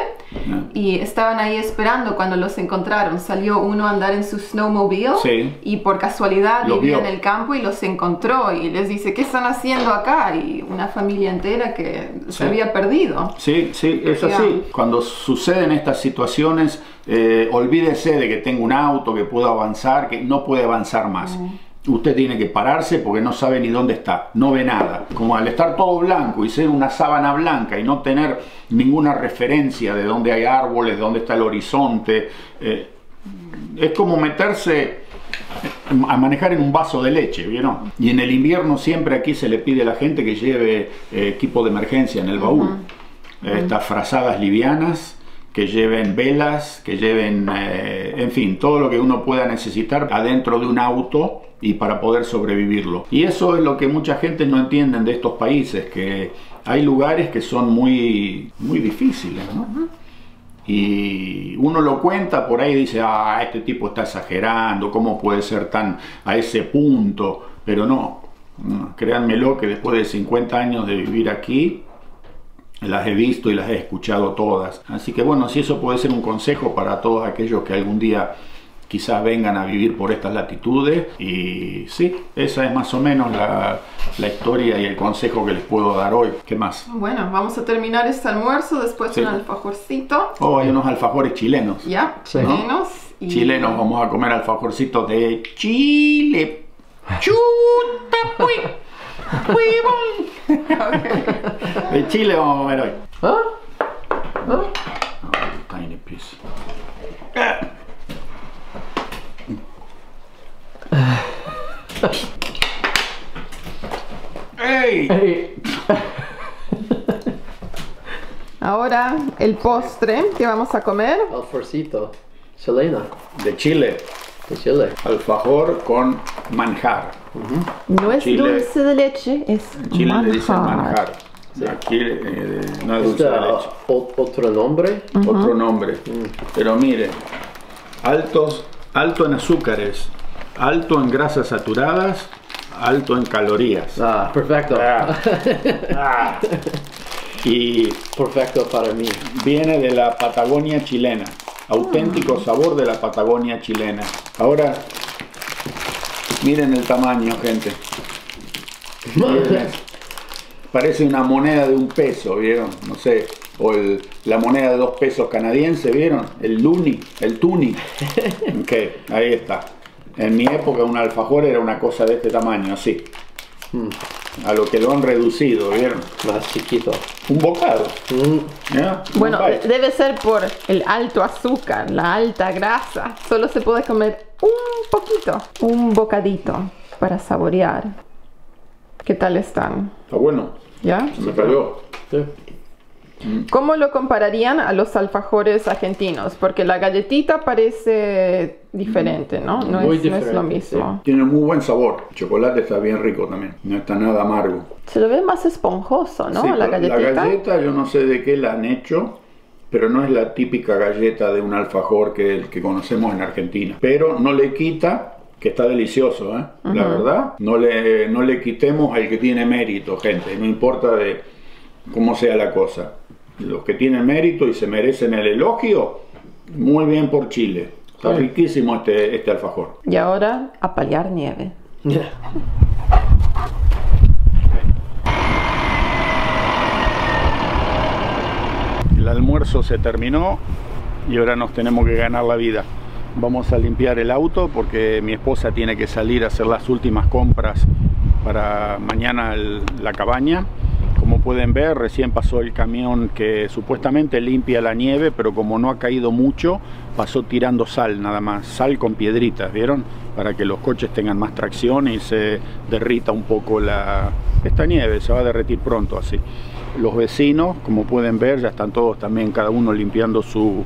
y estaban ahí esperando cuando los encontraron. Salió uno a andar en su snowmobile y por casualidad vivía en el campo y los encontró y les dice, ¿qué están haciendo acá? Y una familia entera que se había perdido. Sí, es así. Cuando suceden estas situaciones, olvídese de que tengo un auto, que puedo avanzar, que no puede avanzar más. usted tiene que pararse porque no sabe ni dónde está, no ve nada. Como al estar todo blanco y ser una sábana blanca y no tener ninguna referencia de dónde hay árboles, de dónde está el horizonte, es como meterse a manejar en un vaso de leche, ¿vieron? Y en el invierno siempre aquí se le pide a la gente que lleve equipo de emergencia en el baúl. Estas frazadas livianas, que lleven velas, que lleven, en fin, todo lo que uno pueda necesitar adentro de un auto y para poder sobrevivirlo. Y eso es lo que mucha gente no entiende de estos países, que hay lugares que son muy difíciles, ¿no? Y uno lo cuenta por ahí y dice, ah, este tipo está exagerando, ¿cómo puede ser tan a ese punto? Pero no, créanmelo que después de 50 años de vivir aquí, las he visto y las he escuchado todas. Así que bueno, si eso puede ser un consejo para todos aquellos que algún día quizás vengan a vivir por estas latitudes. Y sí, esa es más o menos la historia y el consejo que les puedo dar hoy. ¿Qué más? Bueno, vamos a terminar este almuerzo, después un alfajorcito. Oh, hay unos alfajores chilenos. Ya, chilenos. Y... chilenos, vamos a comer alfajorcitos de Chile. ¡Chuta, pues! Okay. De Chile vamos a comer hoy. Tiny piece. ¡Hey! Ahora el postre que vamos a comer. Alfajorcito chileno. De Chile. De Chile. Alfajor con manjar. No es Chile, dulce de leche, es Chile manjar. le dicen manjar. Sí. Aquí no es dulce de leche. Otro nombre. Otro nombre. Pero mire, alto en azúcares, alto en grasas saturadas, alto en calorías. Ah, perfecto. Y perfecto para mí. Viene de la Patagonia chilena. Auténtico sabor de la Patagonia chilena. Ahora, miren el tamaño, gente. Miren, parece una moneda de $1, ¿vieron? No sé. O la moneda de 2 pesos canadiense, ¿vieron? El luni, el tuni. Ok, ahí está. En mi época un alfajor era una cosa de este tamaño, así. A lo que lo han reducido, ¿vieron? Más chiquito. Un bocado. ¿Ya? Bueno, debe ser por el alto azúcar, la alta grasa. Solo se puede comer un poquito, un bocadito para saborear. ¿Qué tal están? Está bueno. ¿Ya? Se me cayó. Sí. ¿Cómo lo compararían a los alfajores argentinos? Porque la galletita parece diferente, ¿no? No es lo mismo. Sí. Tiene muy buen sabor. El chocolate está bien rico también. No está nada amargo. Se lo ve más esponjoso, ¿no? Sí, la galletita. La galleta yo no sé de qué la han hecho, pero no es la típica galleta de un alfajor que conocemos en Argentina. Pero no le quita que está delicioso, ¿eh? La verdad. No le quitemos al que tiene mérito, gente. No importa de cómo sea la cosa. Los que tienen mérito y se merecen el elogio, muy bien por Chile. Está riquísimo este alfajor. Y ahora a paliar nieve. El almuerzo se terminó y ahora nos tenemos que ganar la vida. Vamos a limpiar el auto porque mi esposa tiene que salir a hacer las últimas compras para mañana la cabaña. Como pueden ver, recién pasó el camión que supuestamente limpia la nieve, pero como no ha caído mucho, pasó tirando sal nada más, sal con piedritas, ¿vieron? Para que los coches tengan más tracción y se derrita un poco esta nieve, se va a derretir pronto así. Los vecinos, como pueden ver, ya están todos también, cada uno limpiando su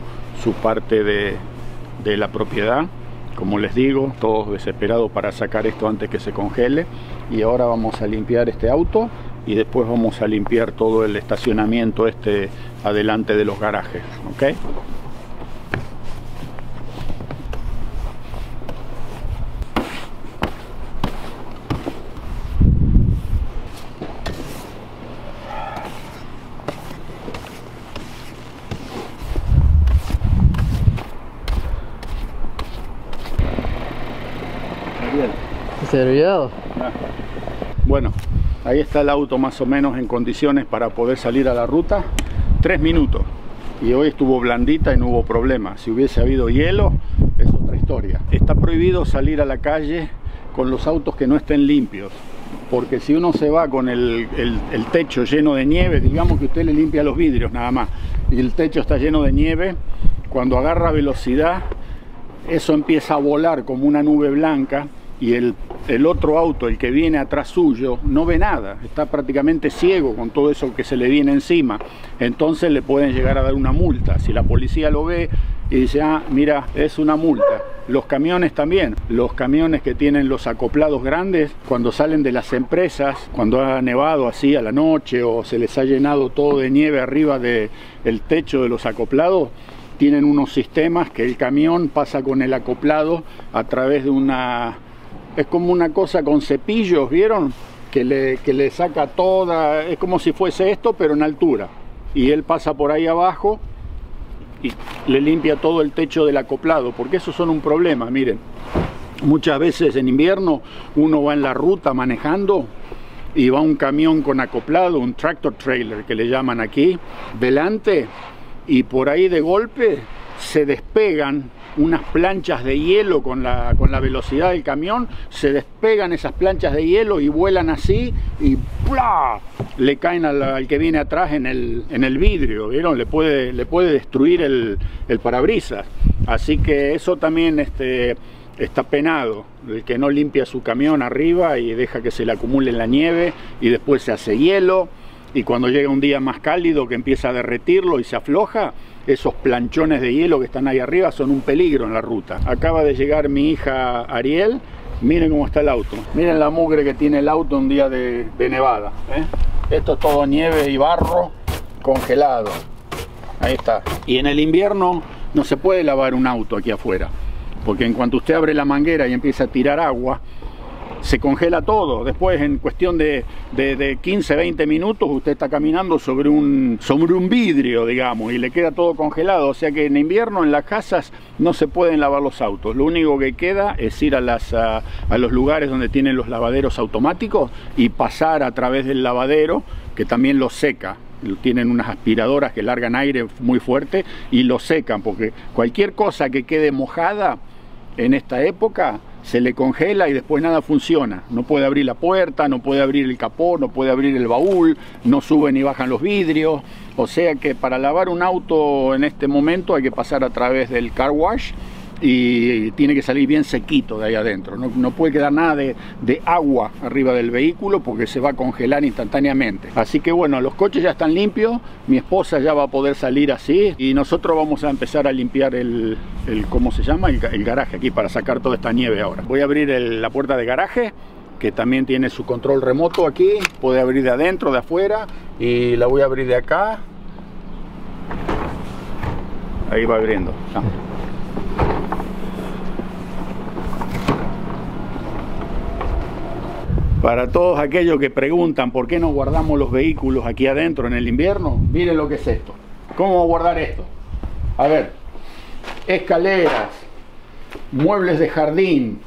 parte de la propiedad. Como les digo, todos desesperados para sacar esto antes que se congele. Y ahora vamos a limpiar este auto y después vamos a limpiar todo el estacionamiento adelante de los garajes, ¿ok? ¿Serio? Bueno, ahí está el auto más o menos en condiciones para poder salir a la ruta. 3 minutos. Y hoy estuvo blandita y no hubo problema. Si hubiese habido hielo, es otra historia. Está prohibido salir a la calle con los autos que no estén limpios, porque si uno se va con el techo lleno de nieve, digamos que usted le limpia los vidrios nada más, y el techo está lleno de nieve, cuando agarra velocidad, eso empieza a volar como una nube blanca, y el otro auto, el que viene atrás suyo, no ve nada, está prácticamente ciego con todo eso que se le viene encima. Entonces le pueden llegar a dar una multa. Si la policía lo ve y dice, ah, mira, es una multa. Los camiones también, los camiones que tienen los acoplados grandes, cuando salen de las empresas, cuando ha nevado así a la noche o se les ha llenado todo de nieve arriba del techo de los acoplados, tienen unos sistemas que el camión pasa con el acoplado a través de una... Es como una cosa con cepillos, ¿vieron? Que le saca toda... Es como si fuese esto, pero en altura. Y él pasa por ahí abajo y le limpia todo el techo del acoplado, porque esos son un problema, miren. Muchas veces en invierno uno va en la ruta manejando y va un camión con acoplado, un tractor trailer que le llaman aquí, delante, y por ahí de golpe se despegan unas planchas de hielo con la velocidad del camión, se despegan esas planchas de hielo y vuelan así y ¡plá! Le caen al que viene atrás en el vidrio, ¿vieron? Le puede destruir el parabrisas. Así que eso también está penado, el que no limpia su camión arriba y deja que se le acumule en la nieve y después se hace hielo, y cuando llega un día más cálido que empieza a derretirlo y se afloja, esos planchones de hielo que están ahí arriba son un peligro en la ruta. Acaba de llegar mi hija Ariel, miren cómo está el auto, miren la mugre que tiene el auto un día de nevada, ¿eh? Esto es todo nieve y barro congelado, ahí está. Y en el invierno no se puede lavar un auto aquí afuera, porque en cuanto usted abre la manguera y empieza a tirar agua, se congela todo. Después, en cuestión de 15-20 minutos, usted está caminando sobre un vidrio, digamos, y le queda todo congelado. O sea que en invierno en las casas no se pueden lavar los autos. Lo único que queda es ir a los lugares donde tienen los lavaderos automáticos y pasar a través del lavadero, que también los seca. Tienen unas aspiradoras que largan aire muy fuerte y lo secan, porque cualquier cosa que quede mojada en esta época se le congela y después nada funciona. No puede abrir la puerta, no puede abrir el capó, no puede abrir el baúl, no suben ni bajan los vidrios. O sea que para lavar un auto en este momento hay que pasar a través del car wash y tiene que salir bien sequito de ahí adentro. No puede quedar nada de agua arriba del vehículo porque se va a congelar instantáneamente. Así que bueno, los coches ya están limpios, mi esposa ya va a poder salir así y nosotros vamos a empezar a limpiar ¿cómo se llama? El garaje aquí para sacar toda esta nieve ahora. Voy a abrir la puerta de garaje, que también tiene su control remoto aquí, puede abrir de adentro, de afuera, y la voy a abrir de acá. Ahí va abriendo. Ah. Para todos aquellos que preguntan por qué no guardamos los vehículos aquí adentro en el invierno, miren lo que es esto. ¿Cómo guardar esto? A ver, escaleras, muebles de jardín,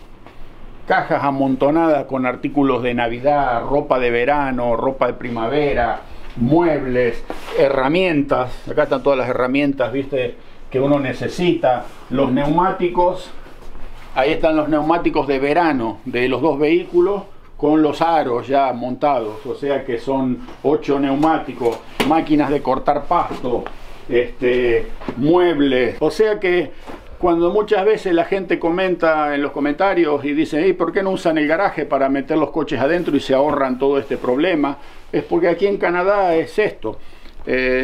cajas amontonadas con artículos de Navidad, ropa de verano, ropa de primavera, muebles, herramientas. Acá están todas las herramientas, ¿viste?, que uno necesita. Los neumáticos, ahí están los neumáticos de verano de los dos vehículos, con los aros ya montados, o sea que son 8 neumáticos, máquinas de cortar pasto, muebles. O sea que cuando muchas veces la gente comenta en los comentarios y dice, hey, ¿por qué no usan el garaje para meter los coches adentro y se ahorran todo este problema? Es porque aquí en Canadá es esto.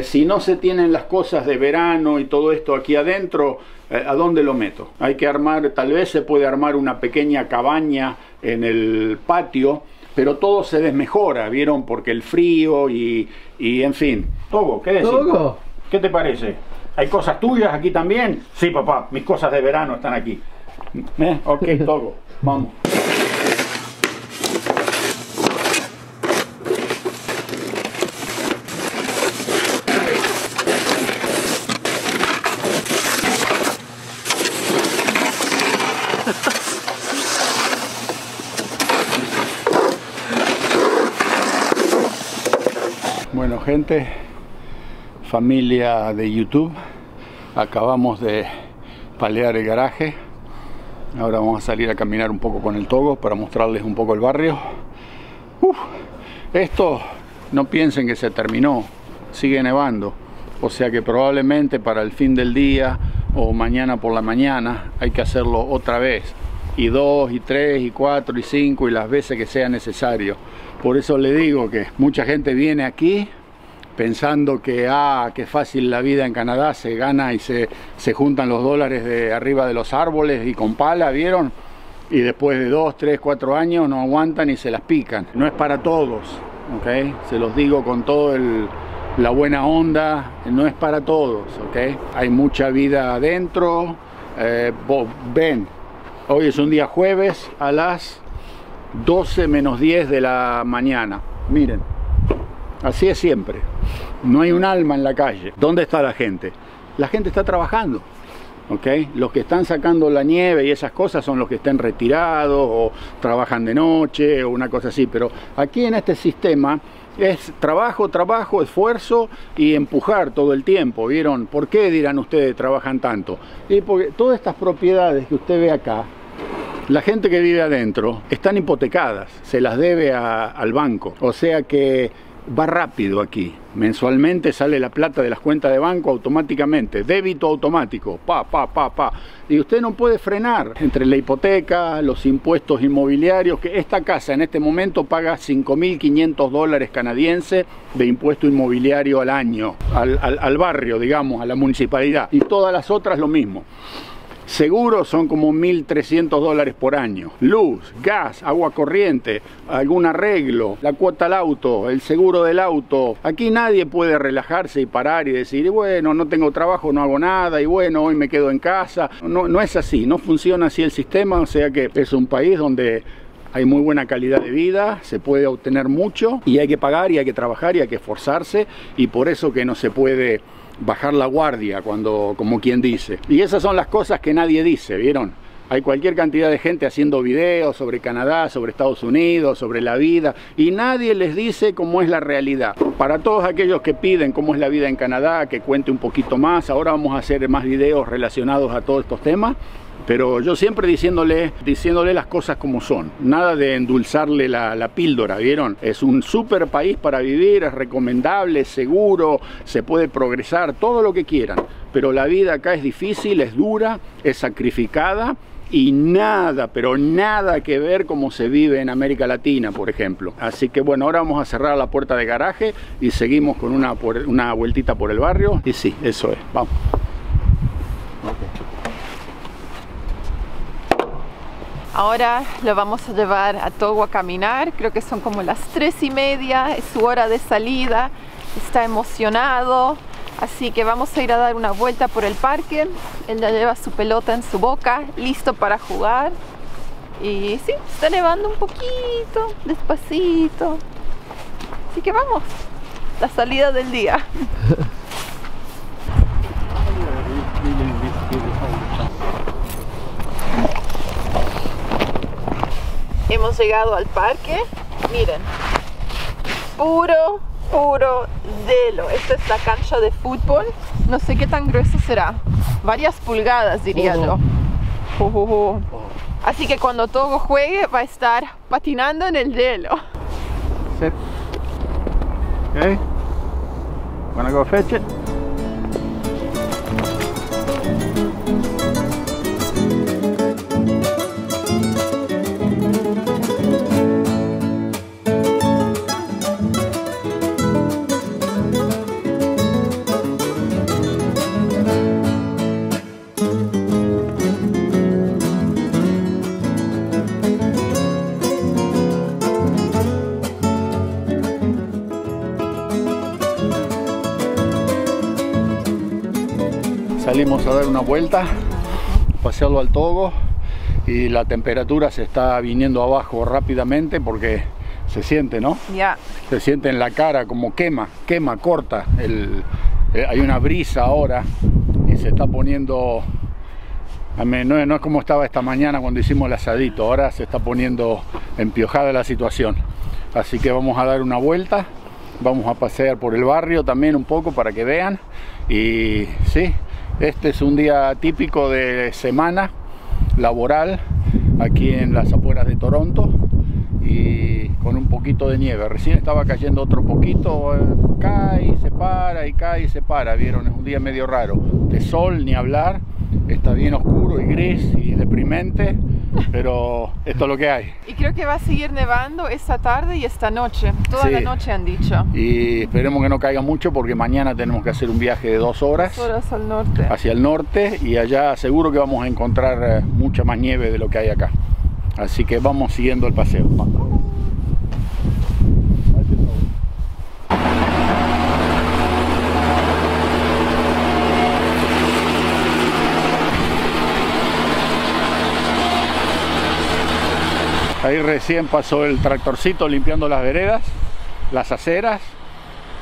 Si no se tienen las cosas de verano y todo esto aquí adentro, ¿a dónde lo meto? Hay que armar, tal vez se puede armar una pequeña cabaña en el patio, pero todo se desmejora, ¿vieron? Porque el frío y en fin. Togo, ¿qué decís? Togo, ¿Qué te parece? ¿Hay cosas tuyas aquí también? Sí, papá, mis cosas de verano están aquí. Ok, Togo, vamos. Bueno, gente, familia de YouTube, acabamos de palear el garaje Ahora vamos a salir a caminar un poco con el Togo para mostrarles un poco el barrio. Esto no piensen que se terminó, sigue nevando, o sea que probablemente para el fin del día o mañana por la mañana hay que hacerlo otra vez, y 2, y 3, y 4, y 5, y las veces que sea necesario. Por eso le digo que mucha gente viene aquí pensando que qué fácil la vida en Canadá, se gana y se juntan los dólares de arriba de los árboles y con pala, ¿vieron? Y después de 2, 3, 4 años no aguantan y se las pican. No es para todos, ¿ok? Se los digo con todo la buena onda, no es para todos, ¿ok? Hay mucha vida adentro. Ven, hoy es un día jueves a las 12 menos 10 de la mañana. Miren, así es siempre. No hay un alma en la calle. ¿Dónde está la gente? La gente está trabajando. ¿Okay? Los que están sacando la nieve y esas cosas son los que están retirados o trabajan de noche o una cosa así, pero aquí en este sistema es trabajo, trabajo, esfuerzo y empujar todo el tiempo, ¿vieron? ¿Por qué, dirán ustedes, trabajan tanto? Y porque todas estas propiedades que usted ve acá, la gente que vive adentro están hipotecadas, se las debe al banco, o sea que va rápido aquí. Mensualmente sale la plata de las cuentas de banco automáticamente, débito automático, y usted no puede frenar. Entre la hipoteca, los impuestos inmobiliarios, que esta casa en este momento paga 5.500 dólares canadienses de impuesto inmobiliario al año, al barrio, digamos, a la municipalidad, y todas las otras lo mismo. Seguros son como 1.300 dólares por año. Luz, gas, agua corriente, algún arreglo, la cuota al auto, el seguro del auto. Aquí nadie puede relajarse y parar y decir, y bueno, no tengo trabajo, no hago nada, y bueno, hoy me quedo en casa. No es así, no funciona así el sistema, o sea que es un país donde hay muy buena calidad de vida, se puede obtener mucho, y hay que pagar, y hay que trabajar, y hay que esforzarse, y por eso que no se puede bajar la guardia, como quien dice. Y esas son las cosas que nadie dice, ¿vieron? Hay cualquier cantidad de gente haciendo videos sobre Canadá, sobre Estados Unidos, sobre la vida, y nadie les dice cómo es la realidad. Para todos aquellos que piden cómo es la vida en Canadá, que cuente un poquito más, ahora vamos a hacer más videos relacionados a todos estos temas, pero yo siempre diciéndole las cosas como son, nada de endulzarle la píldora, ¿vieron? Es un súper país para vivir, es recomendable, es seguro, se puede progresar, todo lo que quieran, pero la vida acá es difícil, es dura, es sacrificada, y nada, pero nada que ver como se vive en América Latina, por ejemplo. Así que bueno, ahora vamos a cerrar la puerta de garaje y seguimos con una vueltita por el barrio, y sí, eso es, vamos. Ahora lo vamos a llevar a Togo a caminar, creo que son como las 3:30, es su hora de salida, está emocionado, así que vamos a ir a dar una vuelta por el parque. Él ya lleva su pelota en su boca, listo para jugar, y sí, está nevando un poquito, despacito, así que vamos, la salida del día. Hemos llegado al parque, miren, puro hielo. Esta es la cancha de fútbol, no sé qué tan grueso será, varias pulgadas diría yo. Así que cuando Togo juegue va a estar patinando en el hielo. Sit. Okay. Wanna go fetch it? Salimos a dar una vuelta, pasearlo al Togo, y la temperatura se está viniendo abajo rápidamente porque se siente, ¿no? Ya. Se siente en la cara como quema, corta. Hay una brisa ahora y se está poniendo, no es como estaba esta mañana cuando hicimos el asadito, ahora se está poniendo empiojada la situación. Así que vamos a dar una vuelta, vamos a pasear por el barrio también un poco para que vean. Y sí, este es un día típico de semana laboral aquí en las afueras de Toronto y con un poquito de nieve. Recién estaba cayendo otro poquito, cae y se para y cae y se para, vieron, es un día medio raro, de sol ni hablar, está bien oscuro y gris y deprimente, pero esto es lo que hay. Y creo que va a seguir nevando esta tarde y esta noche, toda Sí. la noche han dicho. Y esperemos que no caiga mucho porque mañana tenemos que hacer un viaje de 2 horas. 2 horas al norte. Hacia el norte y allá seguro que vamos a encontrar mucha más nieve de lo que hay acá. Así que vamos siguiendo el paseo. Ahí recién pasó el tractorcito limpiando las veredas, las aceras.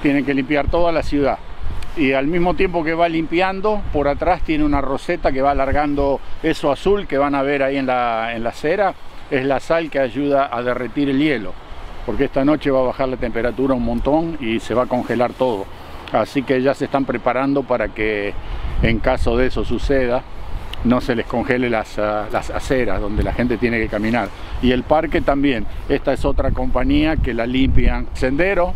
Tienen que limpiar toda la ciudad. Y al mismo tiempo que va limpiando, por atrás tiene una roseta que va alargando eso azul que van a ver ahí en la acera. Es la sal que ayuda a derretir el hielo, porque esta noche va a bajar la temperatura un montón y se va a congelar todo. Así que ya se están preparando para que en caso de eso suceda, no se les congele las aceras donde la gente tiene que caminar. Y el parque también. Esta es otra compañía que la limpian. Sendero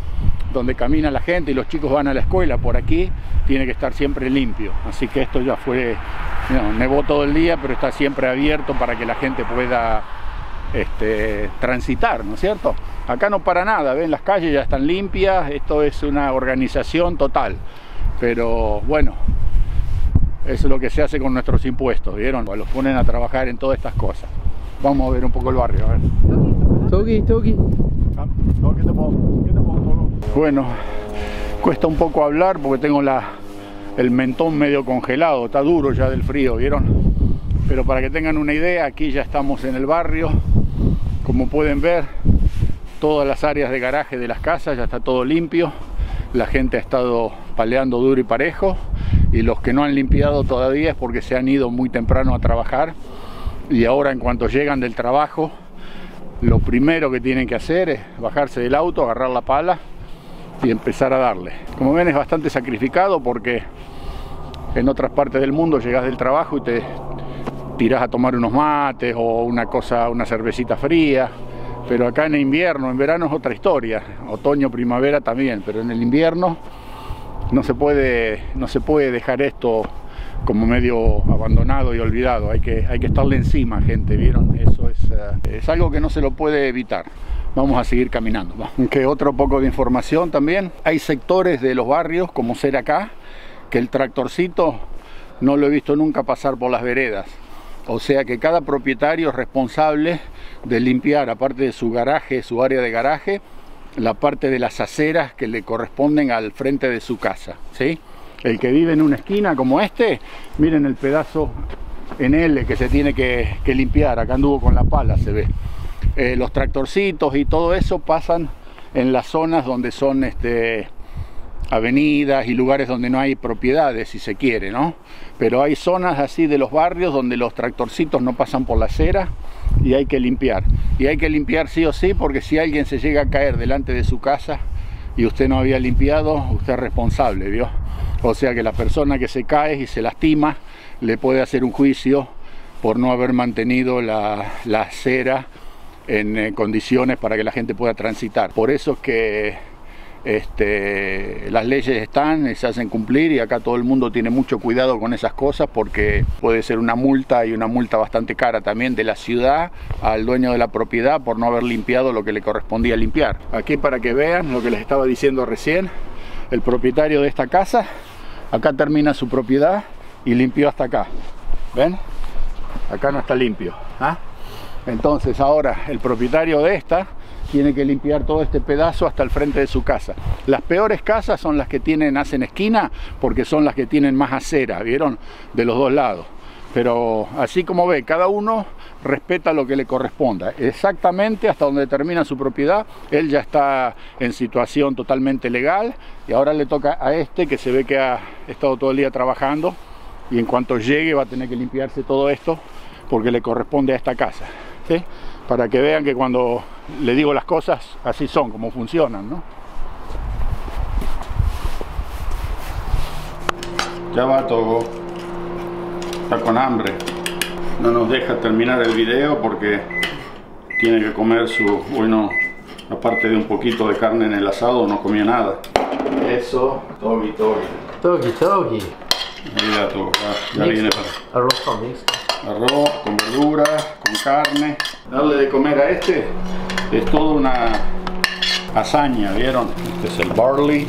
donde camina la gente y los chicos van a la escuela, por aquí tiene que estar siempre limpio. Así que esto ya fue, nevó todo el día, pero está siempre abierto para que la gente pueda transitar, ¿no es cierto? Acá no para nada, ven, las calles ya están limpias, esto es una organización total. Pero bueno, eso es lo que se hace con nuestros impuestos, ¿vieron? Los ponen a trabajar en todas estas cosas. Vamos a ver un poco el barrio, a ver. Togi. ¿Qué te puedo? Bueno, cuesta un poco hablar porque tengo el mentón medio congelado, está duro ya del frío, ¿vieron? Pero para que tengan una idea, aquí ya estamos en el barrio. Como pueden ver, todas las áreas de garaje de las casas ya está todo limpio. La gente ha estado paleando duro y parejo, y los que no han limpiado todavía es porque se han ido muy temprano a trabajar, y ahora en cuanto llegan del trabajo, lo primero que tienen que hacer es bajarse del auto, agarrar la pala y empezar a darle. Como ven, es bastante sacrificado porque en otras partes del mundo llegas del trabajo y te tirás a tomar unos mates o una cervecita fría, pero acá en invierno, en verano es otra historia, otoño, primavera también, pero en el invierno no se puede dejar esto como medio abandonado y olvidado. Hay que estarle encima, gente, ¿vieron? Eso es algo que no se lo puede evitar. Vamos a seguir caminando. Que otro poco de información también. Hay sectores de los barrios, como ser acá, que el tractorcito no lo he visto nunca pasar por las veredas. O sea que cada propietario es responsable de limpiar, aparte de su garaje, su área de garaje, la parte de las aceras que le corresponden al frente de su casa, ¿sí? El que vive en una esquina como este, miren el pedazo en L que se tiene que limpiar. Acá anduvo con la pala, se ve. Los tractorcitos y todo eso pasan en las zonas donde son avenidas y lugares donde no hay propiedades, si se quiere, ¿no? Pero hay zonas así de los barrios donde los tractorcitos no pasan por la acera y hay que limpiar. Y hay que limpiar sí o sí, porque si alguien se llega a caer delante de su casa y usted no había limpiado, usted es responsable, ¿vio? O sea que la persona que se cae y se lastima le puede hacer un juicio por no haber mantenido la acera en condiciones para que la gente pueda transitar. Por eso es que las leyes están, se hacen cumplir, y acá todo el mundo tiene mucho cuidado con esas cosas, porque puede ser una multa, y una multa bastante cara también, de la ciudad al dueño de la propiedad por no haber limpiado lo que le correspondía limpiar. Aquí, para que vean lo que les estaba diciendo recién, el propietario de esta casa, acá termina su propiedad y limpió hasta acá. ¿Ven? Acá no está limpio, ¿ah? Entonces ahora el propietario de esta tiene que limpiar todo este pedazo hasta el frente de su casa. Las peores casas son las que hacen esquina, porque son las que tienen más acera, ¿vieron? De los dos lados. Pero así como ve, cada uno respeta lo que le corresponda. Exactamente hasta donde termina su propiedad, él ya está en situación totalmente legal, y ahora le toca a este, que se ve que ha estado todo el día trabajando, y en cuanto llegue va a tener que limpiarse todo esto porque le corresponde a esta casa, ¿sí? Para que vean que cuando le digo las cosas, así son, como funcionan, ¿no? Ya va, Togo. Está con hambre. no nos deja terminar el video porque tiene que comer su... Bueno, aparte de un poquito de carne en el asado, no comió nada. Eso, Togi. Mira tú, ya viene para... Arroz con mix. Arroz, con verduras, con carne. Darle de comer a este es toda una hazaña, ¿vieron? Este es el barley,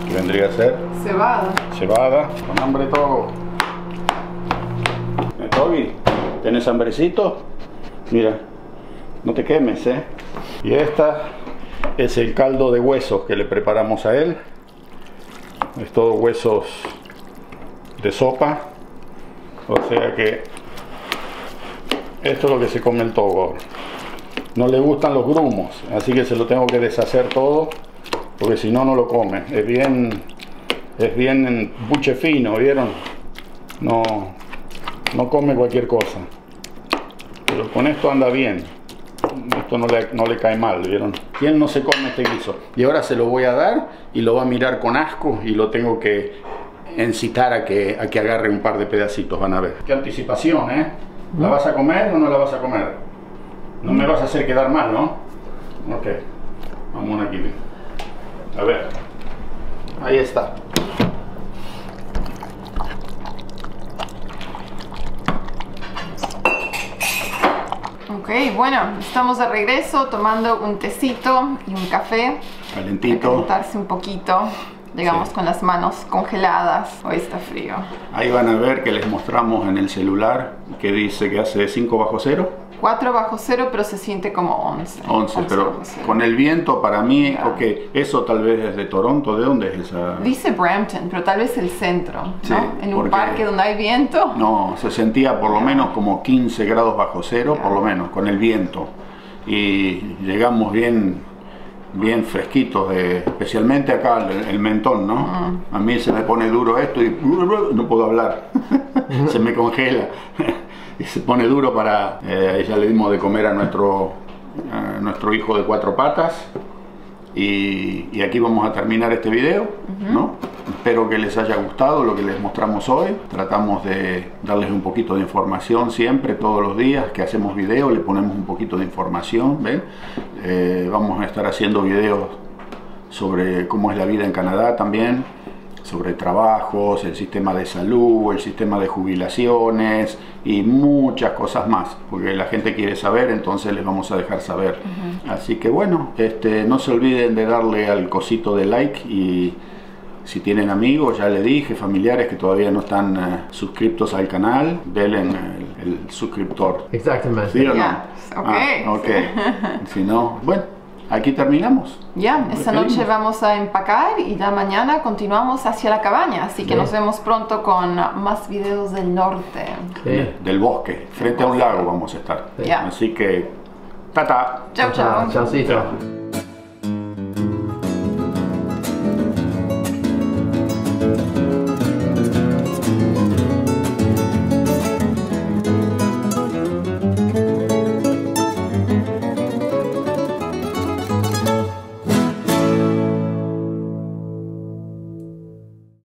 que vendría a ser cebada, con hambre todo. Togi, ¿tienes hambrecito? Mira, no te quemes, ¿eh? Y esta es el caldo de huesos que le preparamos a él. Es todo huesos de sopa. O sea que esto es lo que se come el togo. No le gustan los grumos, así que se lo tengo que deshacer todo, porque si no, no lo come. Es bien buche fino, ¿vieron? No come cualquier cosa. Pero con esto anda bien. Esto no le cae mal, ¿vieron? ¿Quién no se come este guiso? Y ahora se lo voy a dar y lo va a mirar con asco y lo tengo que incitar a que agarre un par de pedacitos, van a ver. Qué anticipación, ¿eh? ¿La vas a comer o no la vas a comer? No me vas a hacer quedar mal, ¿no? Ok. Vamos aquí. A ver. Ahí está. Ok, bueno, estamos de regreso tomando un tecito y un café. Calentito. Para calentarse un poquito. Llegamos con las manos congeladas. Hoy está frío. Ahí van a ver que les mostramos en el celular que dice que hace 5 bajo cero. 4 bajo cero, pero se siente como 11. 11, pero con el viento para mí, Yeah. ok, eso tal vez es de Toronto, ¿de dónde es esa? Dice Brampton, pero tal vez el centro, ¿no? Sí, en un porque- parque donde hay viento. No, se sentía por lo menos como 15 grados bajo cero, por lo menos, con el viento. Y llegamos bien fresquitos, especialmente acá el mentón, ¿no? A mí se me pone duro esto y no puedo hablar, se me congela. Y se pone duro para... ya le dimos de comer a nuestro hijo de 4 patas. Y aquí vamos a terminar este video, ¿no? Espero que les haya gustado lo que les mostramos hoy. Tratamos de darles un poquito de información siempre, todos los días que hacemos video, le ponemos un poquito de información, ¿ven? Vamos a estar haciendo videos sobre cómo es la vida en Canadá también, sobre trabajos, el sistema de salud, el sistema de jubilaciones y muchas cosas más, porque la gente quiere saber, entonces les vamos a dejar saber. Así que bueno, no se olviden de darle al cosito de like y si tienen amigos, ya les dije, familiares que todavía no están suscriptos al canal, denle el suscriptor. Exactamente. ¿Sí o no? Yes, ok. Ok. Si no, bueno, aquí terminamos. Ya, esta noche vamos a empacar y la mañana continuamos hacia la cabaña. Así que nos vemos pronto con más videos del norte. Sí. Del bosque, frente a un lago vamos a estar. Ya. Así que, tata. Chao, chao. Chaucito.